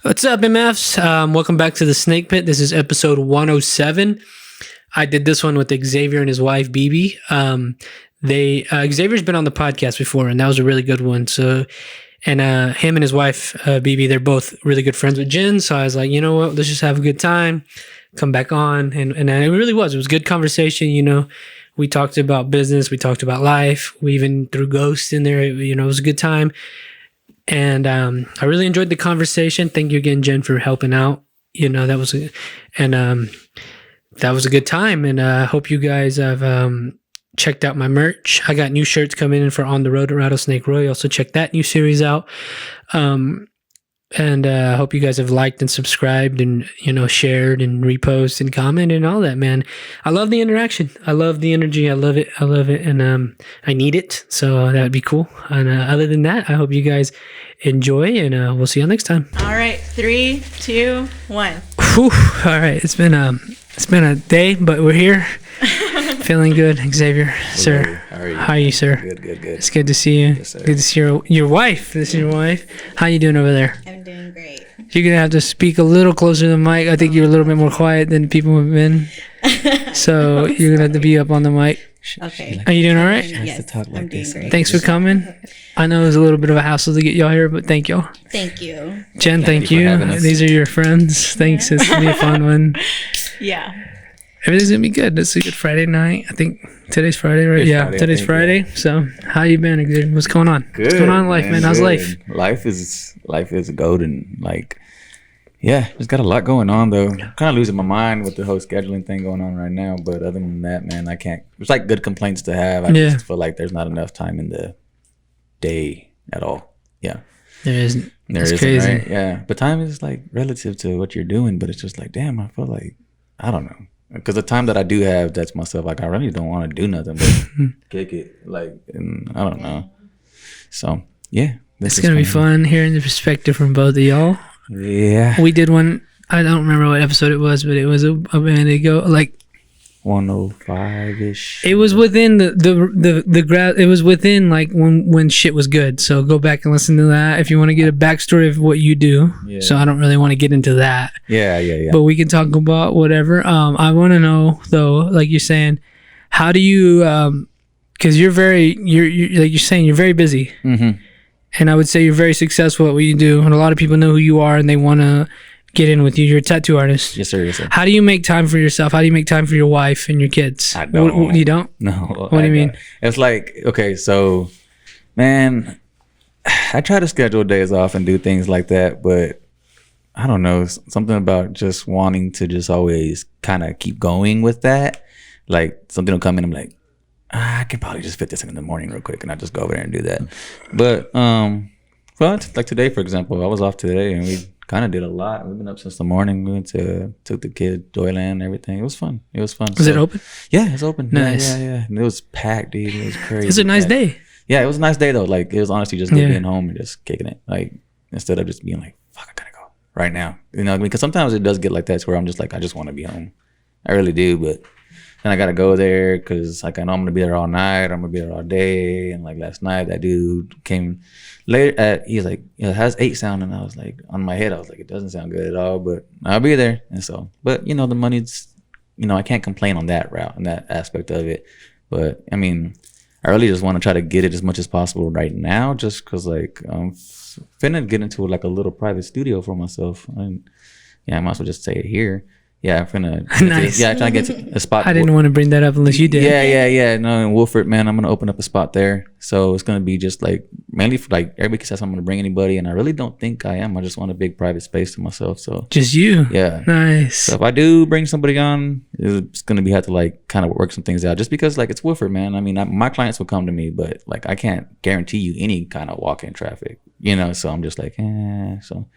What's up, MFs? Welcome back to the Snake Pit. This is episode 107. I did this one with Xavier and his wife, BB. Xavier's been on the podcast before, and that was a really good one. So, and him and his wife, BB, they're both really good friends with Jen. So I was like, you know what? Let's just have a good time. Come back on, and it really was. It was a good conversation. You know, we talked about business, we talked about life. We even threw ghosts in there. You know, it was a good time. And I really enjoyed the conversation. Thank you again, Jen, for helping out. You know, that was a good time. And I hope you guys have checked out my merch. I got new shirts coming in for On the Road to Rattlesnake Royal. So check that new series out. And I hope you guys have liked and subscribed and, you know, shared and reposted and commented and all that, man. I love the interaction. I love the energy. I love it. And I need it. So that would be cool. And other than that, I hope you guys enjoy, and we'll see you next time. All right. 3, 2, 1. Whew. All right. It's been a day, but we're here. Feeling good, Xavier. Sir. How are you, sir? Good. It's good to see you. Yes, sir. Good to see your wife. This is your wife. How you doing over there? I'm doing great. You're going to have to speak a little closer to the mic. I think you're a little bit more quiet than people have been. So you're going to have to be up on the mic. Okay. Are you doing all right? Yes, to talk like I'm doing this. great. Thanks for coming. I know it was a little bit of a hassle to get y'all here, but thank y'all. Thank you. Jen, thank you for you. having us. These are your friends. Thanks. It's going to be a fun one. Yeah. Everything's going to be good. It's a good Friday night. I think today's Friday, right? It's Yeah, Friday, I today's think, Friday. So how you been, Xavier? What's going on? Good. What's going on in life, man? How's life? Life is golden. Like, yeah, just got a lot going on though. Kind of losing my mind with the whole scheduling thing going on right now. But other than that, man, I can't. It's like good complaints to have. I just feel like there's not enough time in the day at all. Yeah. There isn't. There It's isn't, crazy. right? Yeah. But time is like relative to what you're doing. But it's just like, damn, I feel like, I don't know. Because the time that I do have, that's myself. Like, I really don't want to do nothing but kick it. Like, and I don't know. So, yeah. It's going to be fun hearing the perspective from both of y'all. Yeah. We did one. I don't remember what episode it was, but it was a minute ago. Like 105-ish. it was within it was within like when shit was good. So go back and listen to that if you want to get a backstory of what you do. Yeah. So I don't really want to get into that. Yeah. But we can talk about whatever. I want to know though, like you're saying, how do you? Because you're like you're saying, you're very busy. Mm-hmm. And I would say you're very successful at what you do. And a lot of people know who you are and they want to get in with you. You're a tattoo artist. Yes, sir. How do you make time for yourself? How do you make time for your wife and your kids? I don't. You don't? No. What do you mean? It's like, okay, so, man, I try to schedule days off and do things like that, but I don't know. Something about just wanting to just always kind of keep going with that. Like, something will come in, I'm like, I can probably just fit this in the morning real quick, and I just go over there and do that. But, well, like today, for example, I was off today, and we kind of did a lot. We've been up since the morning. We took the kid Joyland and everything. It was fun. Was it open? Yeah, it's open. Nice. Yeah. And it was packed, dude. It was crazy. It's a nice day. Yeah, it was a nice day though. Like, it was honestly just good being home and just kicking it. Like, instead of just being like, fuck, I gotta go right now. You know what I mean? Because sometimes it does get like that, where I'm just like, I just want to be home. I really do, but then I gotta go there because like I know I'm gonna be there all night. I'm gonna be there all day. And like last night, that dude came later. He's like, it has 8 sound, and I was like, on my head, I was like, it doesn't sound good at all, but I'll be there. And so, but you know, the money's, you know, I can't complain on that route and that aspect of it. But I mean, I really just want to try to get it as much as possible right now, just because like I'm finna get into like a little private studio for myself. And yeah, I might as well just say it here. Yeah, I'm finna. Nice. Yeah, trying to get to a spot. I didn't want to bring that up unless you did. Yeah. No, in Wolford, man, I'm gonna open up a spot there. So it's gonna be just like mainly for like everybody says I'm gonna bring anybody, and I really don't think I am. I just want a big private space to myself. So Just you? yeah. Nice. So if I do bring somebody on, it's gonna be have to like kind of work some things out, just because like it's Wolford, man. I mean, my clients will come to me, but like I can't guarantee you any kind of walk-in traffic, you know. So I'm just like, So,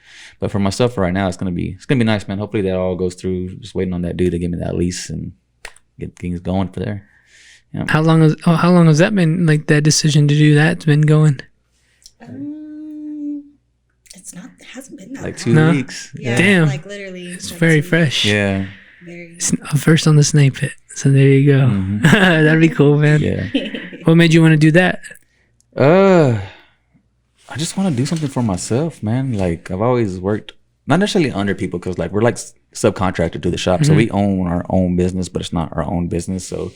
but for myself right now, it's gonna be nice, man. Hopefully that all goes through. Just waiting on that dude to give me that lease and get things going for there. Yeah. How long has that been, like that decision to do that's been going? It hasn't been that Like long. 2 weeks. Yeah, Damn. like literally. It's like very 2 fresh. Yeah. Very. First on the Snake Pit. So there you go. Mhm. That'd be cool, man. Yeah. What made you want to do that? I just want to do something for myself, man. Like I've always worked not necessarily under people, because like we're like subcontracted to the shop, so we own our own business, but it's not our own business. So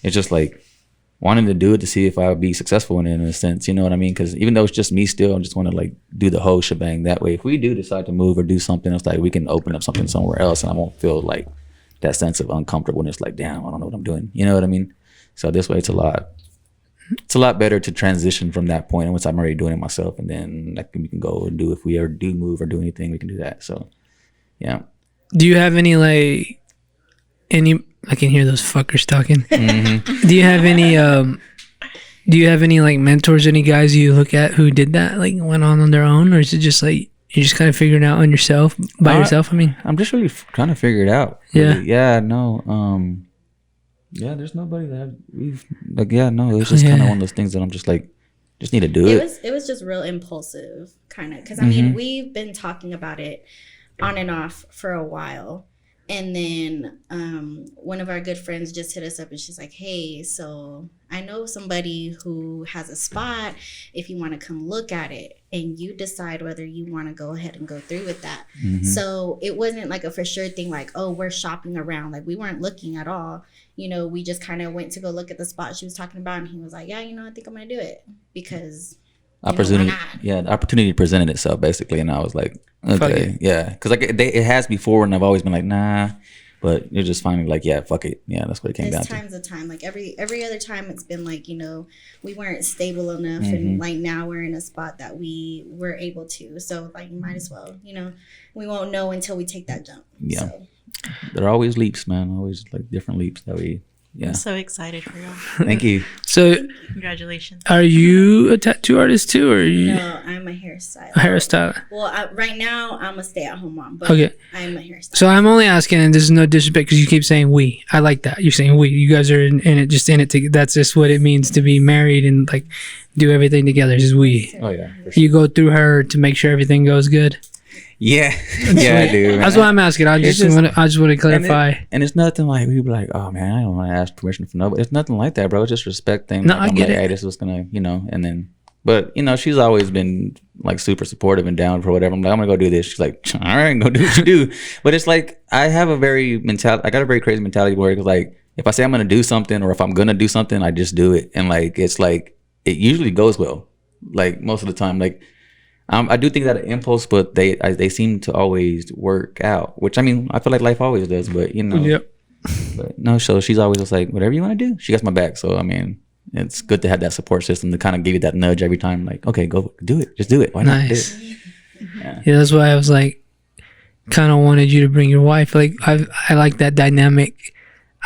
it's just like wanting to do it to see if I would be successful in it, in a sense, you know what I mean? Because even though it's just me still, I just want to like do the whole shebang. That way, if we do decide to move or do something, it's like we can open up something somewhere else, and I won't feel like that sense of uncomfortableness, like, damn, I don't know what I'm doing. You know what I mean? So this way, it's a lot better to transition from that point. And once I'm already doing it myself, and then like we can go and do, if we ever do move or do anything, we can do that. So yeah. Do you have any like I can hear those fuckers talking. Do you have any like mentors, any guys you look at who did that, like went on their own, or is it just like you just kind of figuring it out on yourself by yourself? I mean, I'm just really trying to figure it out. Yeah. Really. Yeah. No. Yeah. There's nobody that we've like. Yeah. No. It's just kind of one of those things that I'm just like, just need to do it. It was just real impulsive, kind of, because I mean, we've been talking about it on and off for a while. And then one of our good friends just hit us up, and she's like, hey, so I know somebody who has a spot if you want to come look at it, and you decide whether you want to go ahead and go through with that. So it wasn't like a for sure thing, like, oh, we're shopping around. Like, we weren't looking at all. You know, we just kind of went to go look at the spot she was talking about, and he was like, yeah, you know, I think I'm going to do it because... the opportunity presented itself basically, and I was like, okay, yeah, because like it has before, and I've always been like, nah, but you're just finally like, yeah, fuck it, yeah, that's what it came down to. There's times of time, like every other time, it's been like, you know, we weren't stable enough, and like now we're in a spot that we were able to, so like might as well, you know, we won't know until we take that jump. Yeah, so. There are always leaps, man, always like different leaps that we. Yeah. I'm so excited for y'all. Thank you. So, congratulations. Are you a tattoo artist too, or are you? No, I'm a hairstylist. A hairstylist. Well, right now I'm a stay-at-home mom, but okay. I'm a hairstylist. So I'm only asking, and this is no disrespect, because you keep saying we. I like that. You're saying we. You guys are in it, just in it. That's just what it means to be married and like do everything together. Is we. Oh yeah. You go through her to make sure everything goes good. Yeah, yeah, I do. That's why I'm asking. I just want to clarify. And it's nothing like we be like, oh man, I don't want to ask permission from nobody. It's nothing like that, bro. It's just respect thing. No, like, I I'm get like, it. hey, this was gonna, you know, and then, but you know, she's always been like super supportive and down for whatever. I'm like, I'm gonna go do this. She's like, all right, go do what you do. But it's like I have a very mentality. I got a very crazy mentality where it's like, if I say I'm gonna do something, or if I'm gonna do something, I just do it. And like, it's like it usually goes well. Like most of the time, like. I do think that an impulse, but they seem to always work out. Which I mean, I feel like life always does. But you know, Yep. But no. So she's always just like, whatever you want to do. She got my back. So I mean, it's good to have that support system to kind of give you that nudge every time. Like, okay, go do it. Just do it. Why not? Nice. Do it? Yeah, that's why I was like, kind of wanted you to bring your wife. Like I like that dynamic.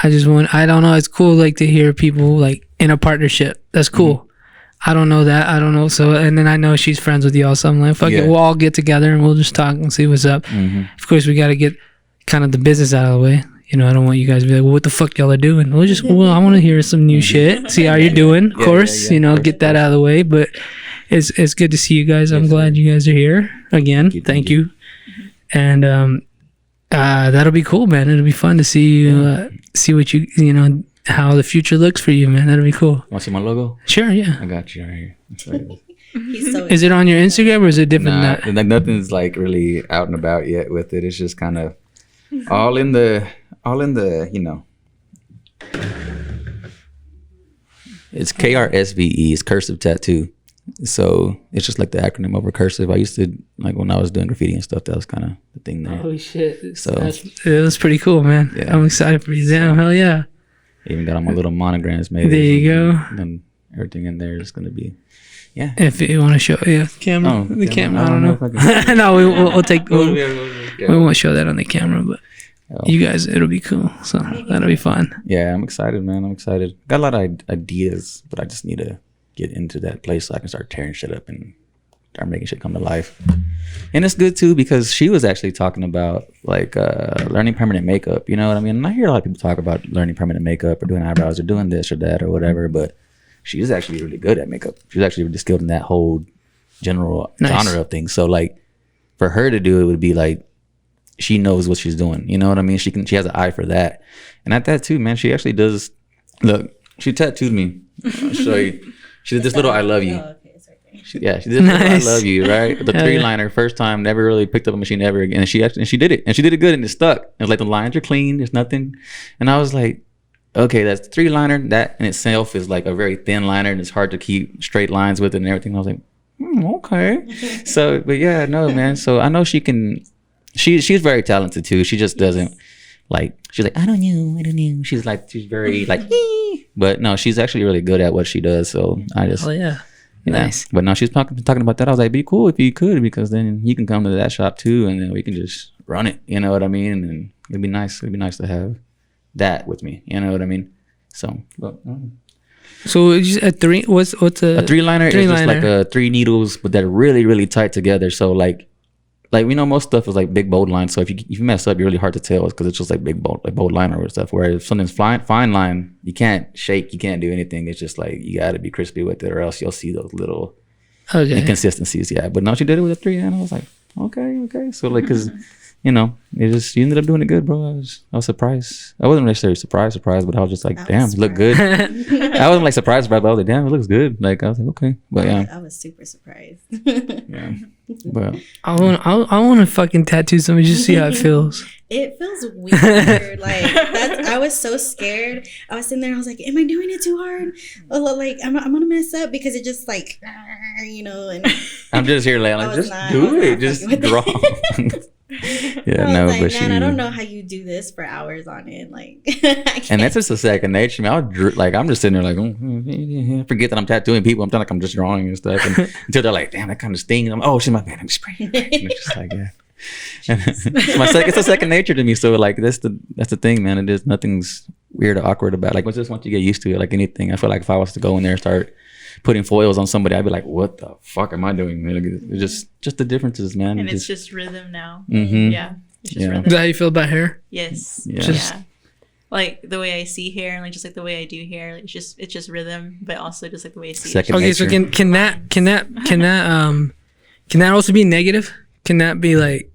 I don't know. It's cool like to hear people like in a partnership. That's cool. I don't know that. I don't know. So, and then I know she's friends with y'all. So I'm like, fuck it. We'll all get together and we'll just talk and see what's up. Of course, we got to get kind of the business out of the way. You know, I don't want you guys to be like, well, what the fuck y'all are doing? Well, I want to hear some new shit. See how you're doing. Of course, you know, get that out of the way. But it's good to see you guys. I'm glad you guys are here again. Thank you. And that'll be cool, man. It'll be fun to see you, see what you know, how the future looks for you, man. That'll be cool. Want to see my logo? Sure, yeah. I got you right here. He's so Is it on your Instagram or is it different? Nah, like nothing's like really out and about yet with it. It's just kind of all in the, you know. It's KRSVE. It's cursive tattoo. So it's just like the acronym over cursive. I used to, like when I was doing graffiti and stuff, that was kind of the thing there. Holy shit. So it was pretty cool, man. Yeah. I'm excited for you. Damn, hell yeah. Even got all my little monograms made. There you go. And everything in there is going to be, yeah. If you want to show, camera. Oh, the camera, I I don't don't know. know if I No, we'll take, we Yeah. won't show that on the camera, but you guys, it'll be cool. So that'll be fun. Yeah, I'm excited, man. I'm excited. Got a lot of ideas, but I just need to get into that place so I can start tearing shit up and start making shit come to life. And it's good too because she was actually talking about like learning permanent makeup. You know what I mean? And I hear a lot of people talk about learning permanent makeup or doing eyebrows or doing this or that or whatever, but she's actually really good at makeup. She's actually really skilled in that whole general genre of things. So like for her to do it would be like she knows what she's doing. You know what I mean? She has an eye for that. And at that too, man, she actually does. Look, she tattooed me. I'll show you. She did this little "I love you." Oh, okay, it's right She did. Nice. I love you, right? The 3-liner, first time, never really picked up a machine ever again. And she did it, and she did it good, and it stuck. It was like the lines are clean, there's nothing, and I was like, okay, that's 3-liner. That in itself is like a very thin liner, and it's hard to keep straight lines with it and everything. I was like, okay. So, but yeah, no, man. So I know she can. She's very talented too. She just doesn't like. She's like, I don't know. She's very like, but no, she's actually really good at what she does. So I just, yeah. Nice. But no, she's talking about that. I was like, be cool if you could, because then you can come to that shop too, and then we can just run it. You know what I mean? And it'd be nice. It'd be nice to have that with me. You know what I mean? So, but. So a 3. What's a 3-liner is just like 3 needles, but they're really, really tight together. So like we know most stuff is like big bold line. So if you mess up, you're really hard to tell because it's just like big bold liner or stuff. Whereas if something's fine line, you can't shake, you can't do anything. It's just like you got to be crispy with it, or else you'll see those little inconsistencies. Yeah, but no, she did it with a 3, and I was like, okay. So like, cause you know, you ended up doing it good, bro. I was surprised. I wasn't necessarily surprised, but I was just like, damn, it looked good. I wasn't like surprised, but I was like, damn, it looks good. Like I was like, okay, but yeah, I was super surprised. yeah, but I want to fucking tattoo somebody just see how it feels. It feels weird. I was so scared. I was sitting there. I was like, "Am I doing it too hard? Like, I'm gonna mess up because it just like, you know." And I'm just here, like, just do it, just draw. Yeah, no, like, but man, I don't know how you do this for hours on end. Like, and that's just a second nature. I mean, I'm just sitting there like, forget that I'm tattooing people. I'm like, I'm just drawing and stuff. And until they're like, damn, that kind of stings. I'm, oh shit, my bad. I'm spraying. And it's just like, yeah. And it's a second nature to me. So like, that's the thing, man. It is nothing's weird or awkward about it. Like, once you get used to it, like anything, I feel like if I was to go in there and start putting foils on somebody, I'd be like, what the fuck am I doing? It's just the differences, man. And it's just rhythm now. Mm-hmm. Yeah. It's just Yeah. rhythm. Is that how you feel about hair? Yes. Yeah. Yeah. Like the way I see hair, and like just like the way I do hair, like it's just rhythm, but also just like the way I see Second it. Okay, so nature. can that also be negative? Can that be like,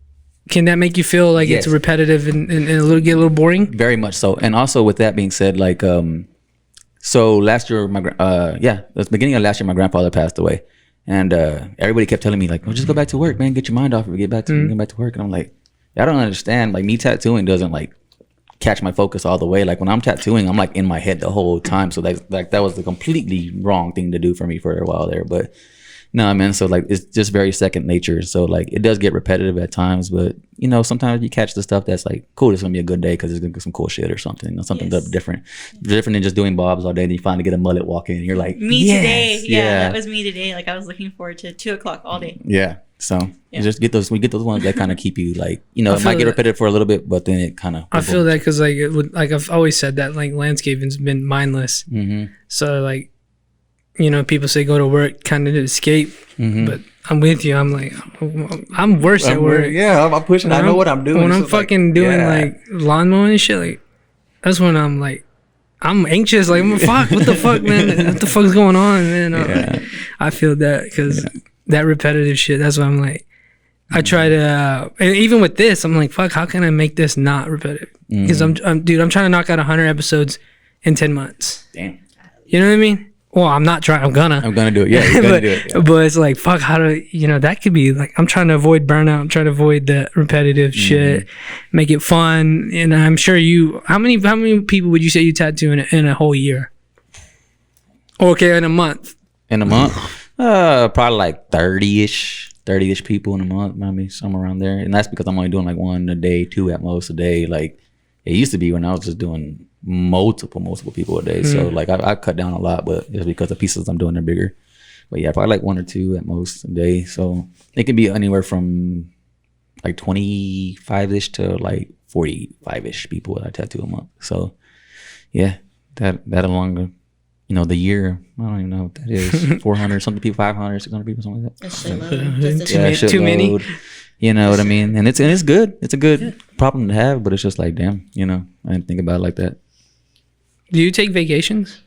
can that make you feel like Yes. it's repetitive and get a little boring? Very much so. And also with that being said, like, so last year, the beginning of last year, my grandfather passed away, and everybody kept telling me like, "Well, just go back to work, man. Get your mind off of it. Get back to work." And I'm like, I don't understand. Like, me tattooing doesn't like catch my focus all the way. Like, when I'm tattooing, I'm like in my head the whole time. So that was the completely wrong thing to do for me for a while there. But no, man. So like, it's just very second nature. So like, it does get repetitive at times, but you know, sometimes you catch the stuff that's like, cool, it's gonna be a good day because it's gonna be some cool shit or something, or something Yes. different than just doing bobs all day. And you finally get a mullet walk in, and you're like, Me yes, today. Yeah, that was me today. Like I was looking forward to 2:00 all day. yeah. So you just get those ones that kind of keep you like, you know, I it might feel get that. repetitive for a little bit, but then it kind of. I feel that because like it would, like I've always said that like landscaping's been mindless. Mm-hmm. So like, you know, people say go to work kind of to escape, Mm-hmm. but I'm with you. I'm like, I'm worse at work. Yeah, I'm pushing. I know what I'm doing. When I'm So, like, fucking doing yeah. like lawn mowing and shit, like that's when I'm like, I'm anxious. Like, fuck, what the fuck, man? What the fuck's going on, man? Yeah. I feel that because that repetitive shit. That's why I'm like, I try to, and even with this, I'm like, fuck, how can I make this not repetitive? Because I'm trying to knock out 100 episodes in 10 months. Damn. You know what I mean? Well, I'm not trying. I'm gonna do it. Yeah, you're gonna but, do it. Yeah. but it's like, fuck, how do, you know, that could be like, I'm trying to avoid burnout. I'm trying to avoid the repetitive shit, make it fun. And I'm sure how many people would you say you tattoo in a whole year? Okay, in a month. In a month, probably like 30-ish people in a month, maybe somewhere around there. And that's because I'm only doing like 1 a day, 2 at most a day. Like it used to be when I was just doing multiple people a day. So like I cut down a lot, but it's because the pieces I'm doing are bigger. But yeah, probably like 1 or 2 at most a day. So it can be anywhere from like 25-ish to like 45-ish people that I tattoo a month. So yeah, that along you know, the year, I don't even know what that is. 400 something people, 500, 600 people, something like that. A shitload. Just a Yeah, shitload. Too many? shitload. You know what I mean? And it's good. It's a good problem to have, but it's just like, damn, you know, I didn't think about it like that. Do you take vacations?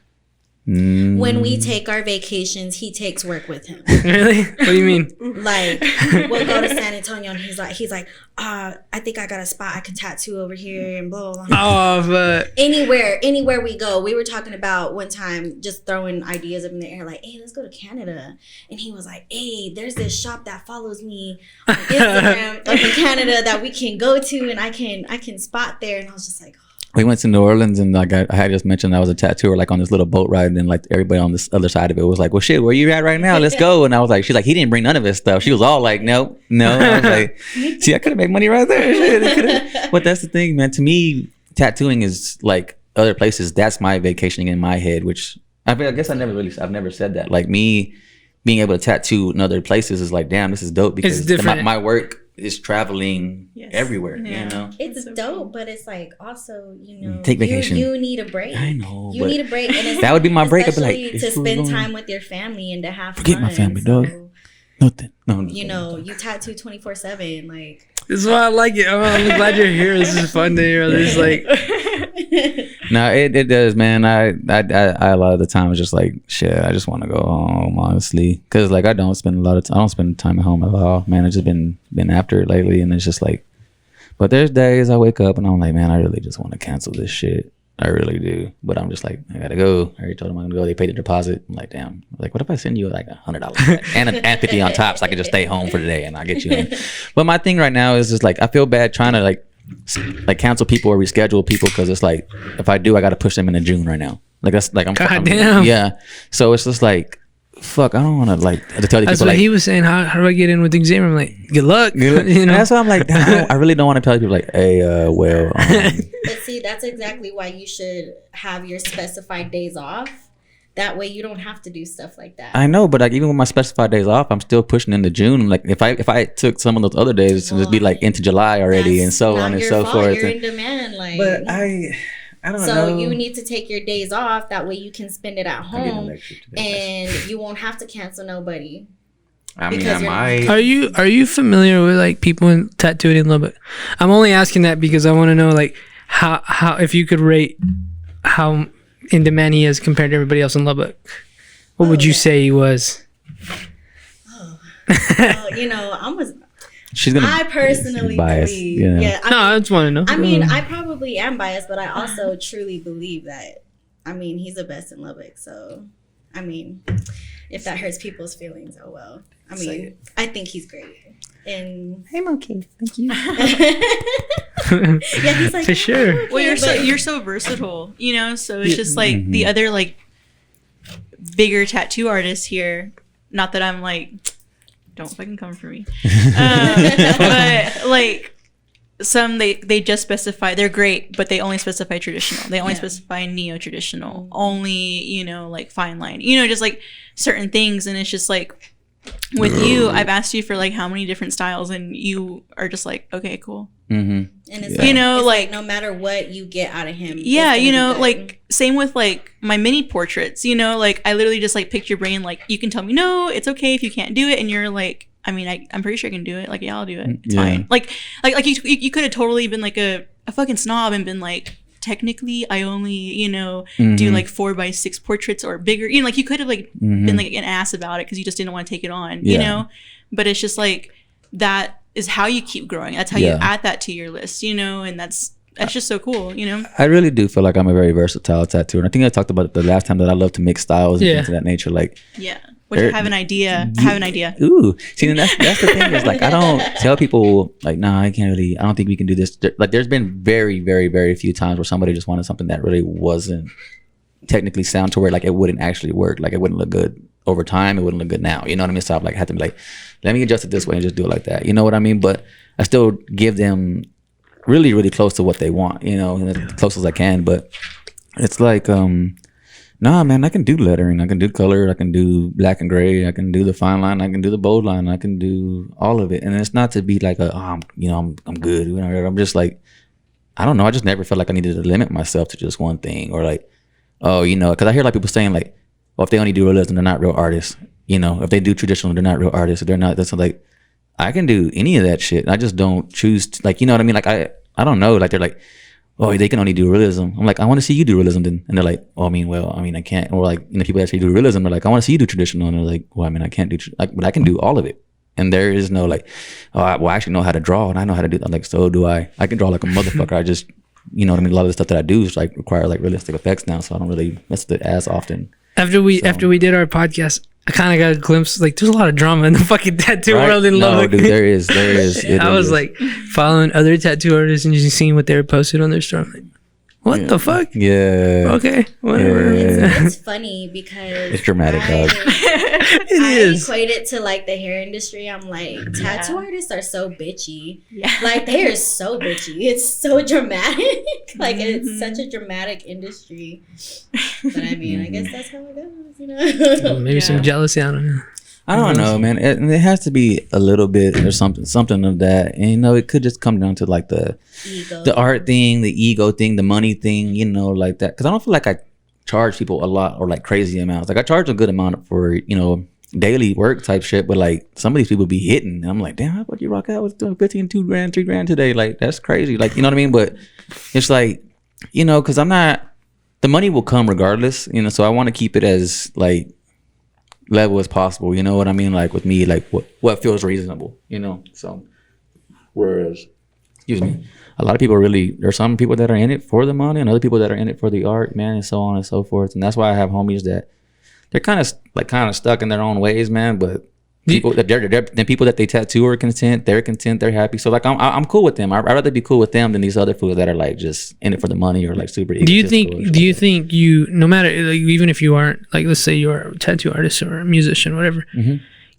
When we take our vacations, he takes work with him. Really? What do you mean? Like, we'll go to San Antonio and he's like, I think I got a spot I can tattoo over here and blah, blah, blah. Oh, but Anywhere we go. We were talking about one time just throwing ideas up in the air like, hey, let's go to Canada. And he was like, hey, there's this shop that follows me on Instagram up in Canada that we can go to and I can spot there. And I was just like, we went to New Orleans and like I had just mentioned I was a tattooer like on this little boat ride, and then like everybody on this other side of it was like, well shit, where you at right now? Let's go. And I was like, she's like, he didn't bring none of his stuff. She was all like, no. I was like, see, I could have made money right there. Shit, but that's the thing, man. To me, tattooing is like other places. That's my vacationing in my head, which I guess I've never said that. Like me being able to tattoo in other places is like, damn, this is dope because my work is traveling everywhere. Yeah. You know, it's so dope, but it's like also, you know, take vacation. You need a break. I know. You need a break, and it's, that would be my break. I'd be like, to spend time with your family and to have forget fun. my family, dog. Nothing. No. You know, you tattoo 24/7. Like, this is why I like it. I'm glad you're here. This is fun to hear. This like. No, it does, man. I a lot of the time it's just like shit. I just want to go home, honestly, because like I don't spend time at home at all, man. I've just been after it lately, and it's just like. But there's days I wake up and I'm like, man, I really just want to cancel this shit. I really do, but I'm just like, I gotta go. I already told them I'm gonna go. They paid the deposit. I'm like, damn. Like, what if I send you like $100 and $50 on top, so I can just stay home for the day and I'll get you in. But my thing right now is just like I feel bad trying to like cancel people or reschedule people because it's like if I do, I gotta push them into June right now. Like that's like I'm damn. Yeah. So it's just like fuck. I don't want to like to tell these that's people. What like, he was saying. How do I get in with Xavier? I'm like, good luck. You know, that's why I'm like, I really don't want to tell people like, hey, well. But see, that's exactly why you should have your specified days off. That way, you don't have to do stuff like that. I know, but like even with my specified days off, I'm still pushing into June. Like if I took some of those other days, it'd just be like into July already, and so on and so forth. You're in demand, like. But I don't know. So you need to take your days off. That way, you can spend it at home, and you won't have to cancel nobody. I mean, I might. Are you familiar with like people in tattooing in Lubbock? I'm only asking that because I want to know like how if you could rate how in demand he is compared to everybody else in Lubbock. What would you say he was? Well, you know, I personally believe. Yeah, I just want to know. I mean, I probably am biased, but I also truly believe that. I mean, he's the best in Lubbock. So, I mean, if that hurts people's feelings, oh well. I mean, I think he's great. And I'm okay. Thank you. Yeah, he's like for sure. Okay, well, you're so versatile, you know. So it's just like the other like bigger tattoo artists here. Not that I'm like, don't fucking come for me. But like some they just specify they're great, but they only specify traditional. They only specify neo-traditional. Only, you know, like fine line. You know, just like certain things, and it's just like. With you, I've asked you for like how many different styles, and you are just like, okay, cool. And it's like, you know, it's like no matter what you get out of him. Yeah, you know, like same with like my mini portraits. You know, like I literally just like pick your brain. Like you can tell me no, it's okay if you can't do it, and you're like, I mean, I'm pretty sure I can do it. Like yeah, I'll do it. It's fine. Like you could have totally been like a fucking snob and been like. Technically, I only, you know, do like 4x6 portraits or bigger. You know, like you could have like been like an ass about it because you just didn't want to take it on, you know? But it's just like, that is how you keep growing. That's how you add that to your list, you know? And that's just so cool, you know? I really do feel like I'm a very versatile tattooer. And I think I talked about it the last time that I love to mix styles and things of that nature. Like, Which I have an idea. I have an idea. Ooh. See, and that's the thing is like, I don't tell people like, nah, I don't think we can do this. Like there's been very, very, very few times where somebody just wanted something that really wasn't technically sound to where like it wouldn't actually work. Like it wouldn't look good over time. It wouldn't look good now. You know what I mean? So I've like had to be like, let me adjust it this way and just do it like that. You know what I mean? But I still give them really, really close to what they want, you know, and as close as I can. But it's like, nah, man, I can do lettering. I can do color. I can do black and gray. I can do the fine line. I can do the bold line. I can do all of it. And it's not to be like I'm good. You know, I'm just like, I don't know. I just never felt like I needed to limit myself to just one thing or like, oh, you know, because I hear like people saying like, well, if they only do realism, they're not real artists. You know, if they do traditional, they're not real artists. They're not. That's like, I can do any of that shit. I just don't choose to, like, you know what I mean? Like I don't know. Like they're like, oh, they can only do realism. I'm like, I want to see you do realism then. And they're like, oh, I can't. Or like, people actually do realism. They're like, I want to see you do traditional. And they're like, well, I can't do, but I can do all of it. And there is no like, I actually know how to draw and I know how to do that. I'm like, so do I. I can draw like a motherfucker. I just, you know what I mean? A lot of the stuff that I do is like require like realistic effects now. So I don't really mess with it as often. After we did our podcast, I kind of got a glimpse. Like, there's a lot of drama in the fucking tattoo world in Lubbock. No, dude, there is. I was like following other tattoo artists and just seeing what they were posted on their stuff. Like, what the fuck? Yeah. Okay. Whatever. It's funny because it's dramatic, dog. I equate it to like the hair industry. I'm like, tattoo artists are so bitchy. Yeah. Like, they are so bitchy. It's so dramatic. Like, it's such a dramatic industry. But I mean, I guess that's how it goes, you know? Maybe some jealousy. I don't know. I don't know, man. It has to be a little bit or something of that. And, you know, it could just come down to like the art thing, the ego thing, the money thing, you know, like that. Because I don't feel like I charge people a lot or like crazy amounts. Like, I charge a good amount for, you know, daily work type shit. But like, some of these people be hitting. And I'm like, damn, how about you rock out with doing 15, $2,000, $3,000 today? Like, that's crazy. Like, you know what I mean? But it's like, you know, because the money will come regardless, you know. So I want to keep it as like level as possible, you know what I mean? Like with me, like what feels reasonable, you know. So whereas, excuse me, a lot of people there's some people that are in it for the money and other people that are in it for the art, man, and so on and so forth. And that's why I have homies that they're kind of stuck in their own ways, man. But people the people that they tattoo are content, they're happy. So like I'm cool with them. I'd rather be cool with them than these other fools that are like just in it for the money or like super. Do you think you, no matter like, even if you aren't, like, let's say you're a tattoo artist or a musician, whatever,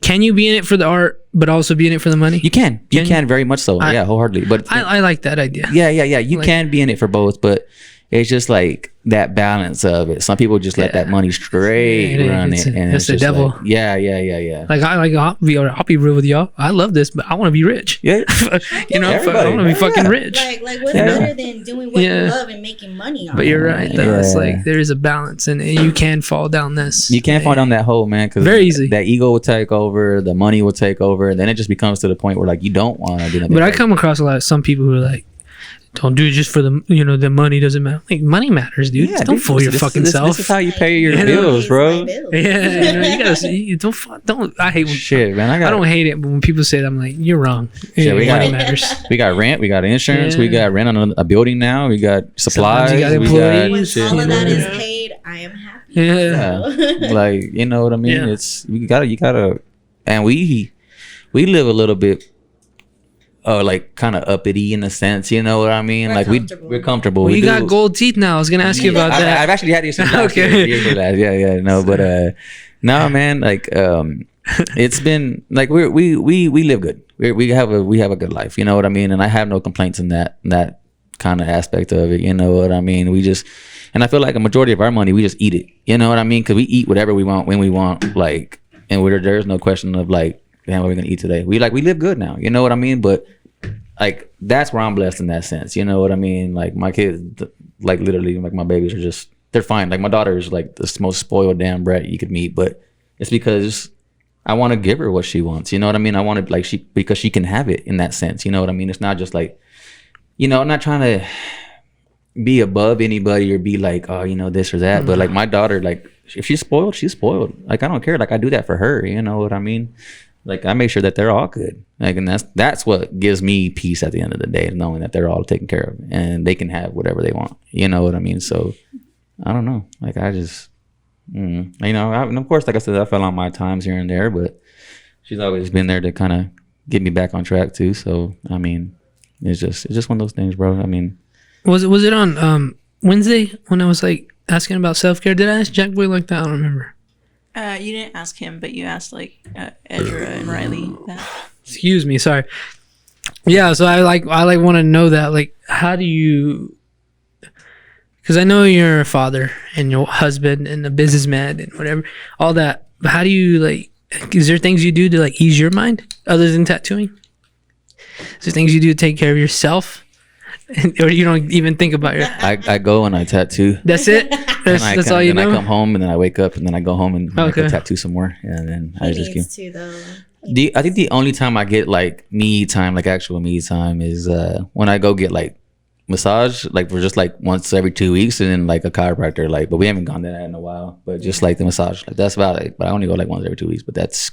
can you be in it for the art but also be in it for the money? You can very much so. Yeah, wholeheartedly. But I like that idea. Yeah. You can be in it for both, but it's just like that balance of it. Some people just let that money straight run it, and it's the devil. Like, yeah. Like I'll be real with y'all. I love this, but I want to be rich. Yeah, you know, I want to be fucking rich. Like what's better than doing what you love and making money on? But you're right. It's like there is a balance, and you can fall down this. You can't fall down that hole, man. Because very easy. That ego will take over. The money will take over, and then it just becomes to the point where like you don't want to do nothing. But I come across a lot of some people who are like, don't do it just for the, you know, the money doesn't matter. Like, money matters, dude. Yeah, don't fool your fucking self. This is how you pay your bills, bro. Yeah, you gotta don't. I hate when shit, man. I don't hate it, but when people say that, I'm like, you're wrong. Shit, money matters. We got rent, we got insurance, we got rent on a building now, we got supplies, you got employees. All of that is paid. I am happy. Yeah, like, you know what I mean. It's you gotta, and we live a little bit. Like kind of uppity in a sense, you know what I mean? We're like comfortable. We're comfortable. Well, you got gold teeth now. I was gonna ask you about that. I've actually had these since last year. No, but no, man. Like it's been like we live good. We have a good life. You know what I mean? And I have no complaints in that kind of aspect of it. You know what I mean? And I feel like a majority of our money we just eat it. You know what I mean? Because we eat whatever we want when we want. Like, and there's no question of like, damn, what are we gonna eat today? We live good now. You know what I mean? But like, that's where I'm blessed in that sense. You know what I mean? Like, my kids, like, literally, like, my babies are just, they're fine. Like, my daughter is like the most spoiled damn brat you could meet, but it's because I want to give her what she wants. You know what I mean? I want to, like, because she can have it in that sense. You know what I mean? It's not just like, you know, I'm not trying to be above anybody or be like, oh, you know, this or that. But like, my daughter, like, if she's spoiled, she's spoiled. Like, I don't care. Like, I do that for her. You know what I mean? Like, I make sure that they're all good. Like, and that's what gives me peace at the end of the day, is knowing that they're all taken care of and they can have whatever they want. You know what I mean? So, I don't know. Like, I just, you know, and of course, like I said, I fell on my times here and there, but she's always been there to kind of get me back on track too. So, I mean, it's just one of those things, bro. I mean, was it on Wednesday when I was like asking about self-care? Did I ask Jack Boy like that? I don't remember. You didn't ask him, but you asked like Ezra and Riley that. Excuse me, sorry. Yeah, so I want to know that, like, how do you? Because I know you're a father and your husband and a businessman and whatever, all that. But how do you, like? Is there things you do to like ease your mind other than tattooing? Is there things you do to take care of yourself? Or you don't even think about your... I go and I tattoo. That's it? That's all you know? Then I come home and then I wake up and then I go home and I go tattoo some more. And then I just keep... I think the only time I get like me time, like actual me time, is when I go get like massage, like for just like once every 2 weeks, and then like a chiropractor, like, but we haven't gone to that in a while. But just like the massage, like that's about it. But I only go like once every 2 weeks. But that's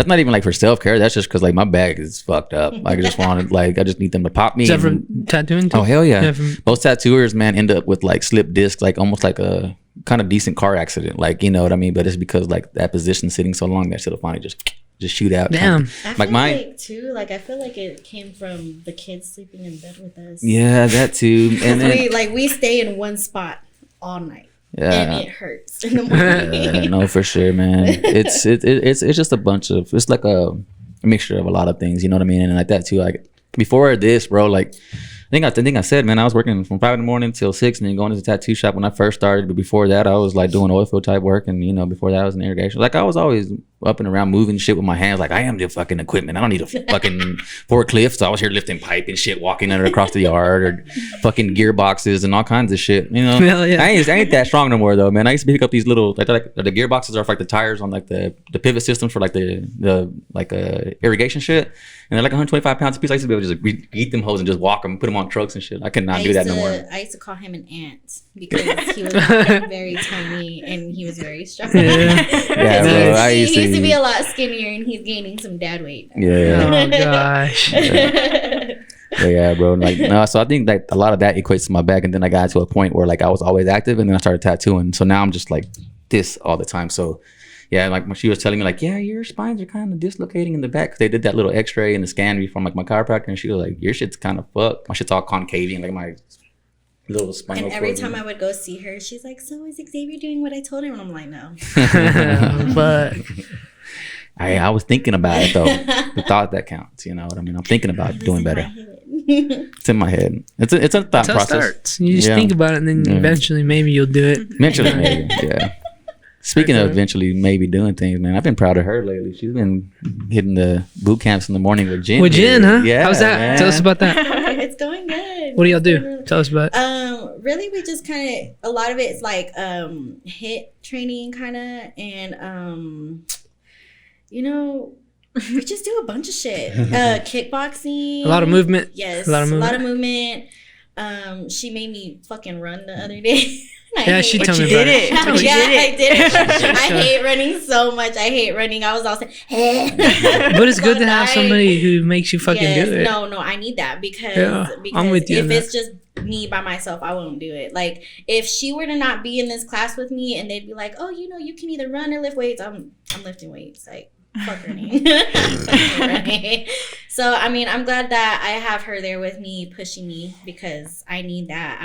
not even like for self-care. That's just because like my back is fucked up. Like I just wanted, like I just need them to pop me. Is that from tattooing too? Oh hell yeah. from- Most tattooers, man, end up with like slip discs, like almost like a kind of decent car accident, like, you know what I mean? But it's because like that position sitting so long that shit'll finally just shoot out. Damn. I Like feel mine. like too, like I feel like it came from the kids sleeping in bed with us. Yeah, that too. And then we stay in one spot all night. yeah. And it hurts in the morning. Yeah, no, for sure, man. It's just a bunch of, it's like a mixture of a lot of things, you know what I mean? And like that too, like before this, bro, like I think I said, man, I was working from 5 in the morning till 6, and then going to the tattoo shop when I first started. But before that, I was like doing oil field type work, and you know, before that, I was in irrigation. Like I was always up and around moving shit with my hands. Like I am the fucking equipment. I don't need a fucking forklift. So I was here lifting pipe and shit, walking under across the yard, or fucking gearboxes and all kinds of shit. You know, Hell yeah. I ain't that strong no more though, man. I used to pick up these little like the gearboxes are for like the tires on like the pivot systems for like the irrigation shit, and they're like 125 pounds a piece. I used to be able to just eat them hoes and just walk them, put them on trucks and shit. I could not do that no more. I used to call him an ant because he was like, very tiny and he was very strong. Yeah. Yeah, bro. I used He used to be a lot skinnier, and he's gaining some dad weight. Yeah. Oh gosh. Yeah, bro. Like no, so I think like a lot of that equates to my back, and then I got to a point where like I was always active, and then I started tattooing. So now I'm just like this all the time. So yeah, like when she was telling me like, yeah, your spines are kind of dislocating in the back, 'cause they did that little X-ray and the scan from like my chiropractor, and she was like, your shit's kind of fucked. My shit's all concaving, like my little spinal And every cord. time I would go see her, she's like, "So is Xavier doing what I told him?" And I'm like, "No." But I was thinking about it though. The thought that counts, you know what I mean? I'm thinking about doing better. It's in my head. It's a thought that's how it process. starts. You just Yeah. think about it, and then Yeah. eventually maybe you'll do it. Eventually, maybe. Yeah. Speaking of eventually maybe doing things, man, I've been proud of her lately. She's been hitting the boot camps in the morning with Jen. With Jen, huh? Yeah. How's that? Man. Tell us about that. It's going good. What do y'all It's do? going really- Tell us about it. Really, we just kind of, a lot of it's like hit training kind of, and you know, we just do a bunch of shit. Kickboxing. A lot of movement. Yes, A lot of movement. She made me fucking run the other day. Yeah, she But told you me did about it. it. But you Yeah, did I it. did it. I hate running so much. I hate running. I was all saying, But it's good to have somebody who makes you fucking Yes, do it. No, I need that because, Yeah, I'm with you if on that. it's just me by myself, I won't do it. Like if she were to not be in this class with me and they'd be like, "Oh, you know, you can either run or lift weights," I'm lifting weights. Like fuck running. Right? So I mean, I'm glad that I have her there with me, pushing me, because I need that.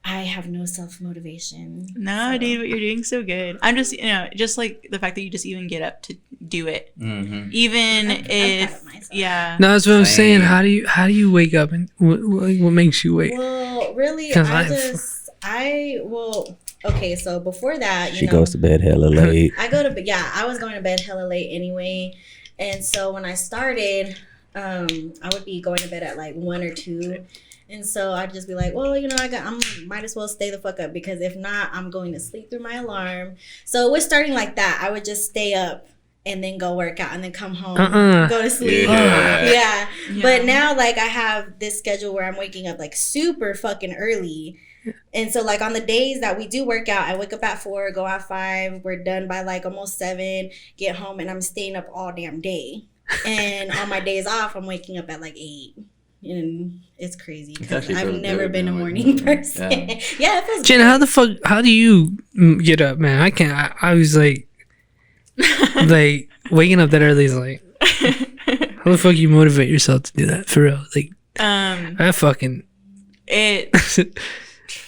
I have no self-motivation. No, so. dude, what you're doing so good. I'm just, just like the fact that you just even get up to do it, Mm-hmm. I'm I'm proud if, of myself. yeah. No, that's what I'm saying. Same. How do you wake up, and what makes you wake? Well, really, 'Cause okay, so before that, She goes to bed hella late. I was going to bed hella late anyway. And so when I started, I would be going to bed at like 1 or 2. And so I'd just be like, well, you know, I might as well stay the fuck up, because if not, I'm going to sleep through my alarm. So it was starting like that. I would just stay up and then go work out and then come home, go to sleep. Yeah. Yeah. But now like I have this schedule where I'm waking up like super fucking early. And so like on the days that we do work out, I wake up at 4, go at 5, we're done by like almost 7, get home, and I'm staying up all damn day. And on my days off, I'm waking up at like 8. And it's crazy because actually I've feels never good, been a man. morning person. Yeah. Yeah, it feels Jen, good. how do you get up, man? I can't. I was like waking up that early is like, how the fuck you motivate yourself to do that for real? Like, I fucking It,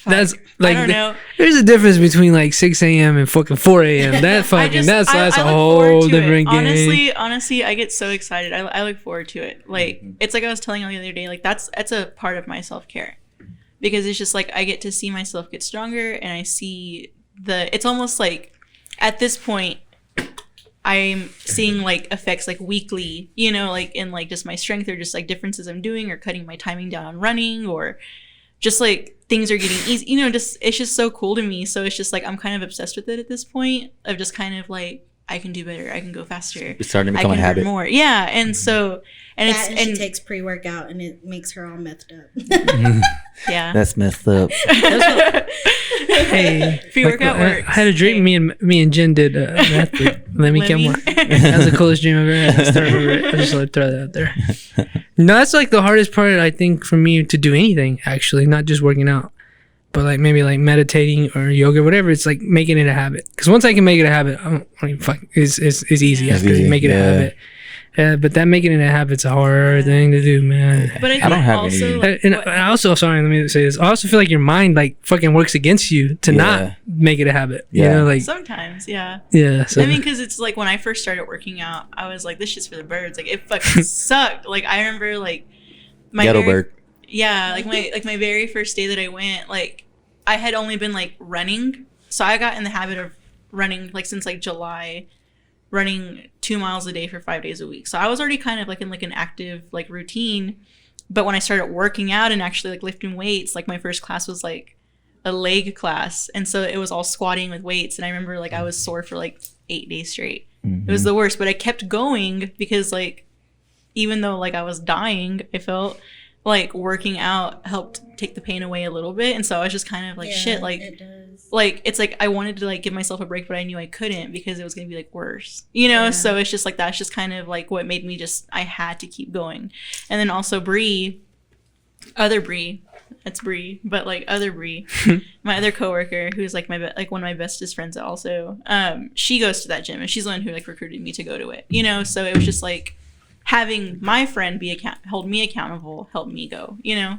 that's I like don't know. there's a difference between like 6 a.m. and fucking 4 a.m. That fucking that's I a look whole forward to different it. game. Honestly, I get so excited. I look forward to it. Like it's like I was telling you the other day. Like that's a part of my self-care, because it's just like I get to see myself get stronger, and I see it's almost like at this point I'm seeing like effects like weekly, you know, like in like just my strength, or just like differences I'm doing, or cutting my timing down on running, or just like things are getting easy, you know, just it's just so cool to me. So it's just like I'm kind of obsessed with it at this point, of just kind of like I can do better. I can go faster. It's starting to I become a can habit. learn more. Yeah, and so and that, it's and and she takes pre-workout and it makes her all messed up. yeah. That's messed up. Hey, Pre-workout I works. had a dream. Me and Jen did math. Let me get more. That was the coolest dream I've ever had. I still remember it. I just like throw that out there. No, that's like the hardest part I think for me to do anything. Actually, not just working out, but like maybe like meditating or yoga, whatever. It's like making it a habit. Because once I can make it a habit, I mean, fuck, it's easy Yeah. after It's easy, make it a yeah. habit. But that making it a habit's a hard thing to do, man. But I think don't have also any- like, And I also, sorry, let me say this. I also feel like your mind like fucking works against you to not Yeah. make it a habit. Yeah. You know, like sometimes, yeah. yeah. So I mean, because it's like when I first started working out, I was like, this shit's for the birds. Like it fucking sucked. Like I remember like my Ghetto very- bird. Yeah, like my very first day that I went, like I had only been like running, so I got in the habit of running like since like July, running 2 miles a day for 5 days a week. So I was already kind of like in like an active like routine. But when I started working out and actually like lifting weights, like my first class was like a leg class, and so it was all squatting with weights. And I remember like I was sore for like 8 days straight. It was the worst, but I kept going because like even though like I was dying, I felt like working out helped take the pain away a little bit. And so I was just kind of like, shit, like it does. like it's like I wanted to like give myself a break, but I knew I couldn't because it was gonna be like worse, you know. Yeah. So it's just like that's just kind of like what made me just I had to keep going. And then also Bree, other Bree, that's Bree, but like other Bree, my other coworker who's like my like one of my bestest friends also, she goes to that gym and she's the one who like recruited me to go to it, you know. So it was just like having my friend be hold me accountable, help me go, you know.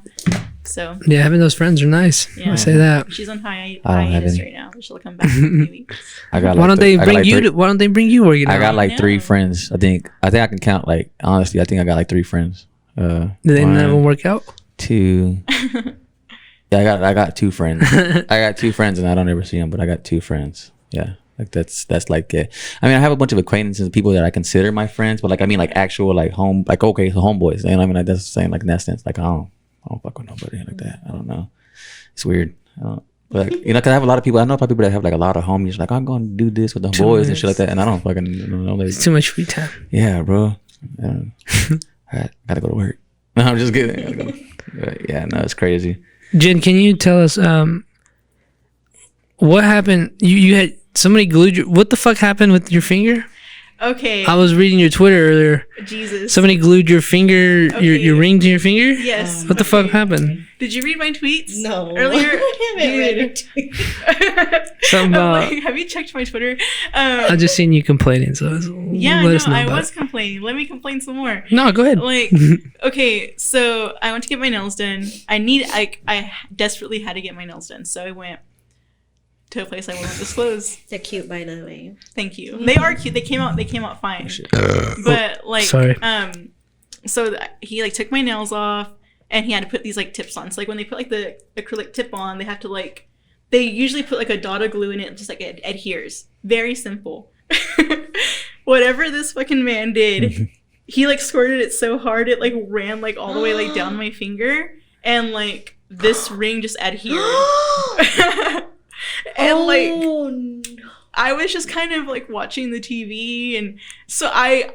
So yeah, having those friends are nice. Yeah. I say that. she's on I don't have hiatus any. right now. She'll come back in a few weeks. I got. Why don't they I got bring like you? three- Why don't they bring you working out? I got like I 3 know. friends. I think I can count. Like honestly, I think I got like 3 friends. Did they none of them work out? 2. Yeah, I got 2 friends. I got 2 friends, and I don't ever see them, but I got 2 friends. Yeah, like that's like it. I mean, I have a bunch of acquaintances, and people that I consider my friends, but like I mean, like actual like home, like okay, so homeboys. And I mean, like that's the same like in that sense. Like I don't fuck with nobody like that. I don't know. It's weird. I don't. But you know, cause I have a lot of people. I know a lot of people that have like a lot of homies. Like I'm going to do this with the boys and shit like that, and I don't fucking know. Like, It's too much free time. yeah, bro. I gotta go to work. No, I'm just kidding. I gotta go. But yeah, no, it's crazy. Jen, can you tell us what happened? You had somebody glued your. What the fuck happened with your finger? Okay. I was reading your Twitter earlier. Jesus. Somebody glued your finger, your Okay. ring to your finger. Yes. What the fuck Okay. happened? Did you read my tweets? No. Earlier. I haven't read it. Something I'm about. like, have you checked my Twitter? I just seen you complaining, so Yeah, let us know I about was it. complaining. Let me complain some more. No, go ahead. Like, okay, so I went to get my nails done. I desperately had to get my nails done, so I went to a place I won't disclose. They're cute, by the way. Thank you. They are cute. They came out fine. But like, Sorry. so he like took my nails off, and he had to put these like tips on. So like when they put like the acrylic tip on, they have to like, they usually put like a dot of glue in it, just like it adheres. Very simple. Whatever this fucking man did, he like squirted it so hard it like ran like all the way like down my finger, and like this ring just adhered. And like no. I was just kind of like watching the TV, and so I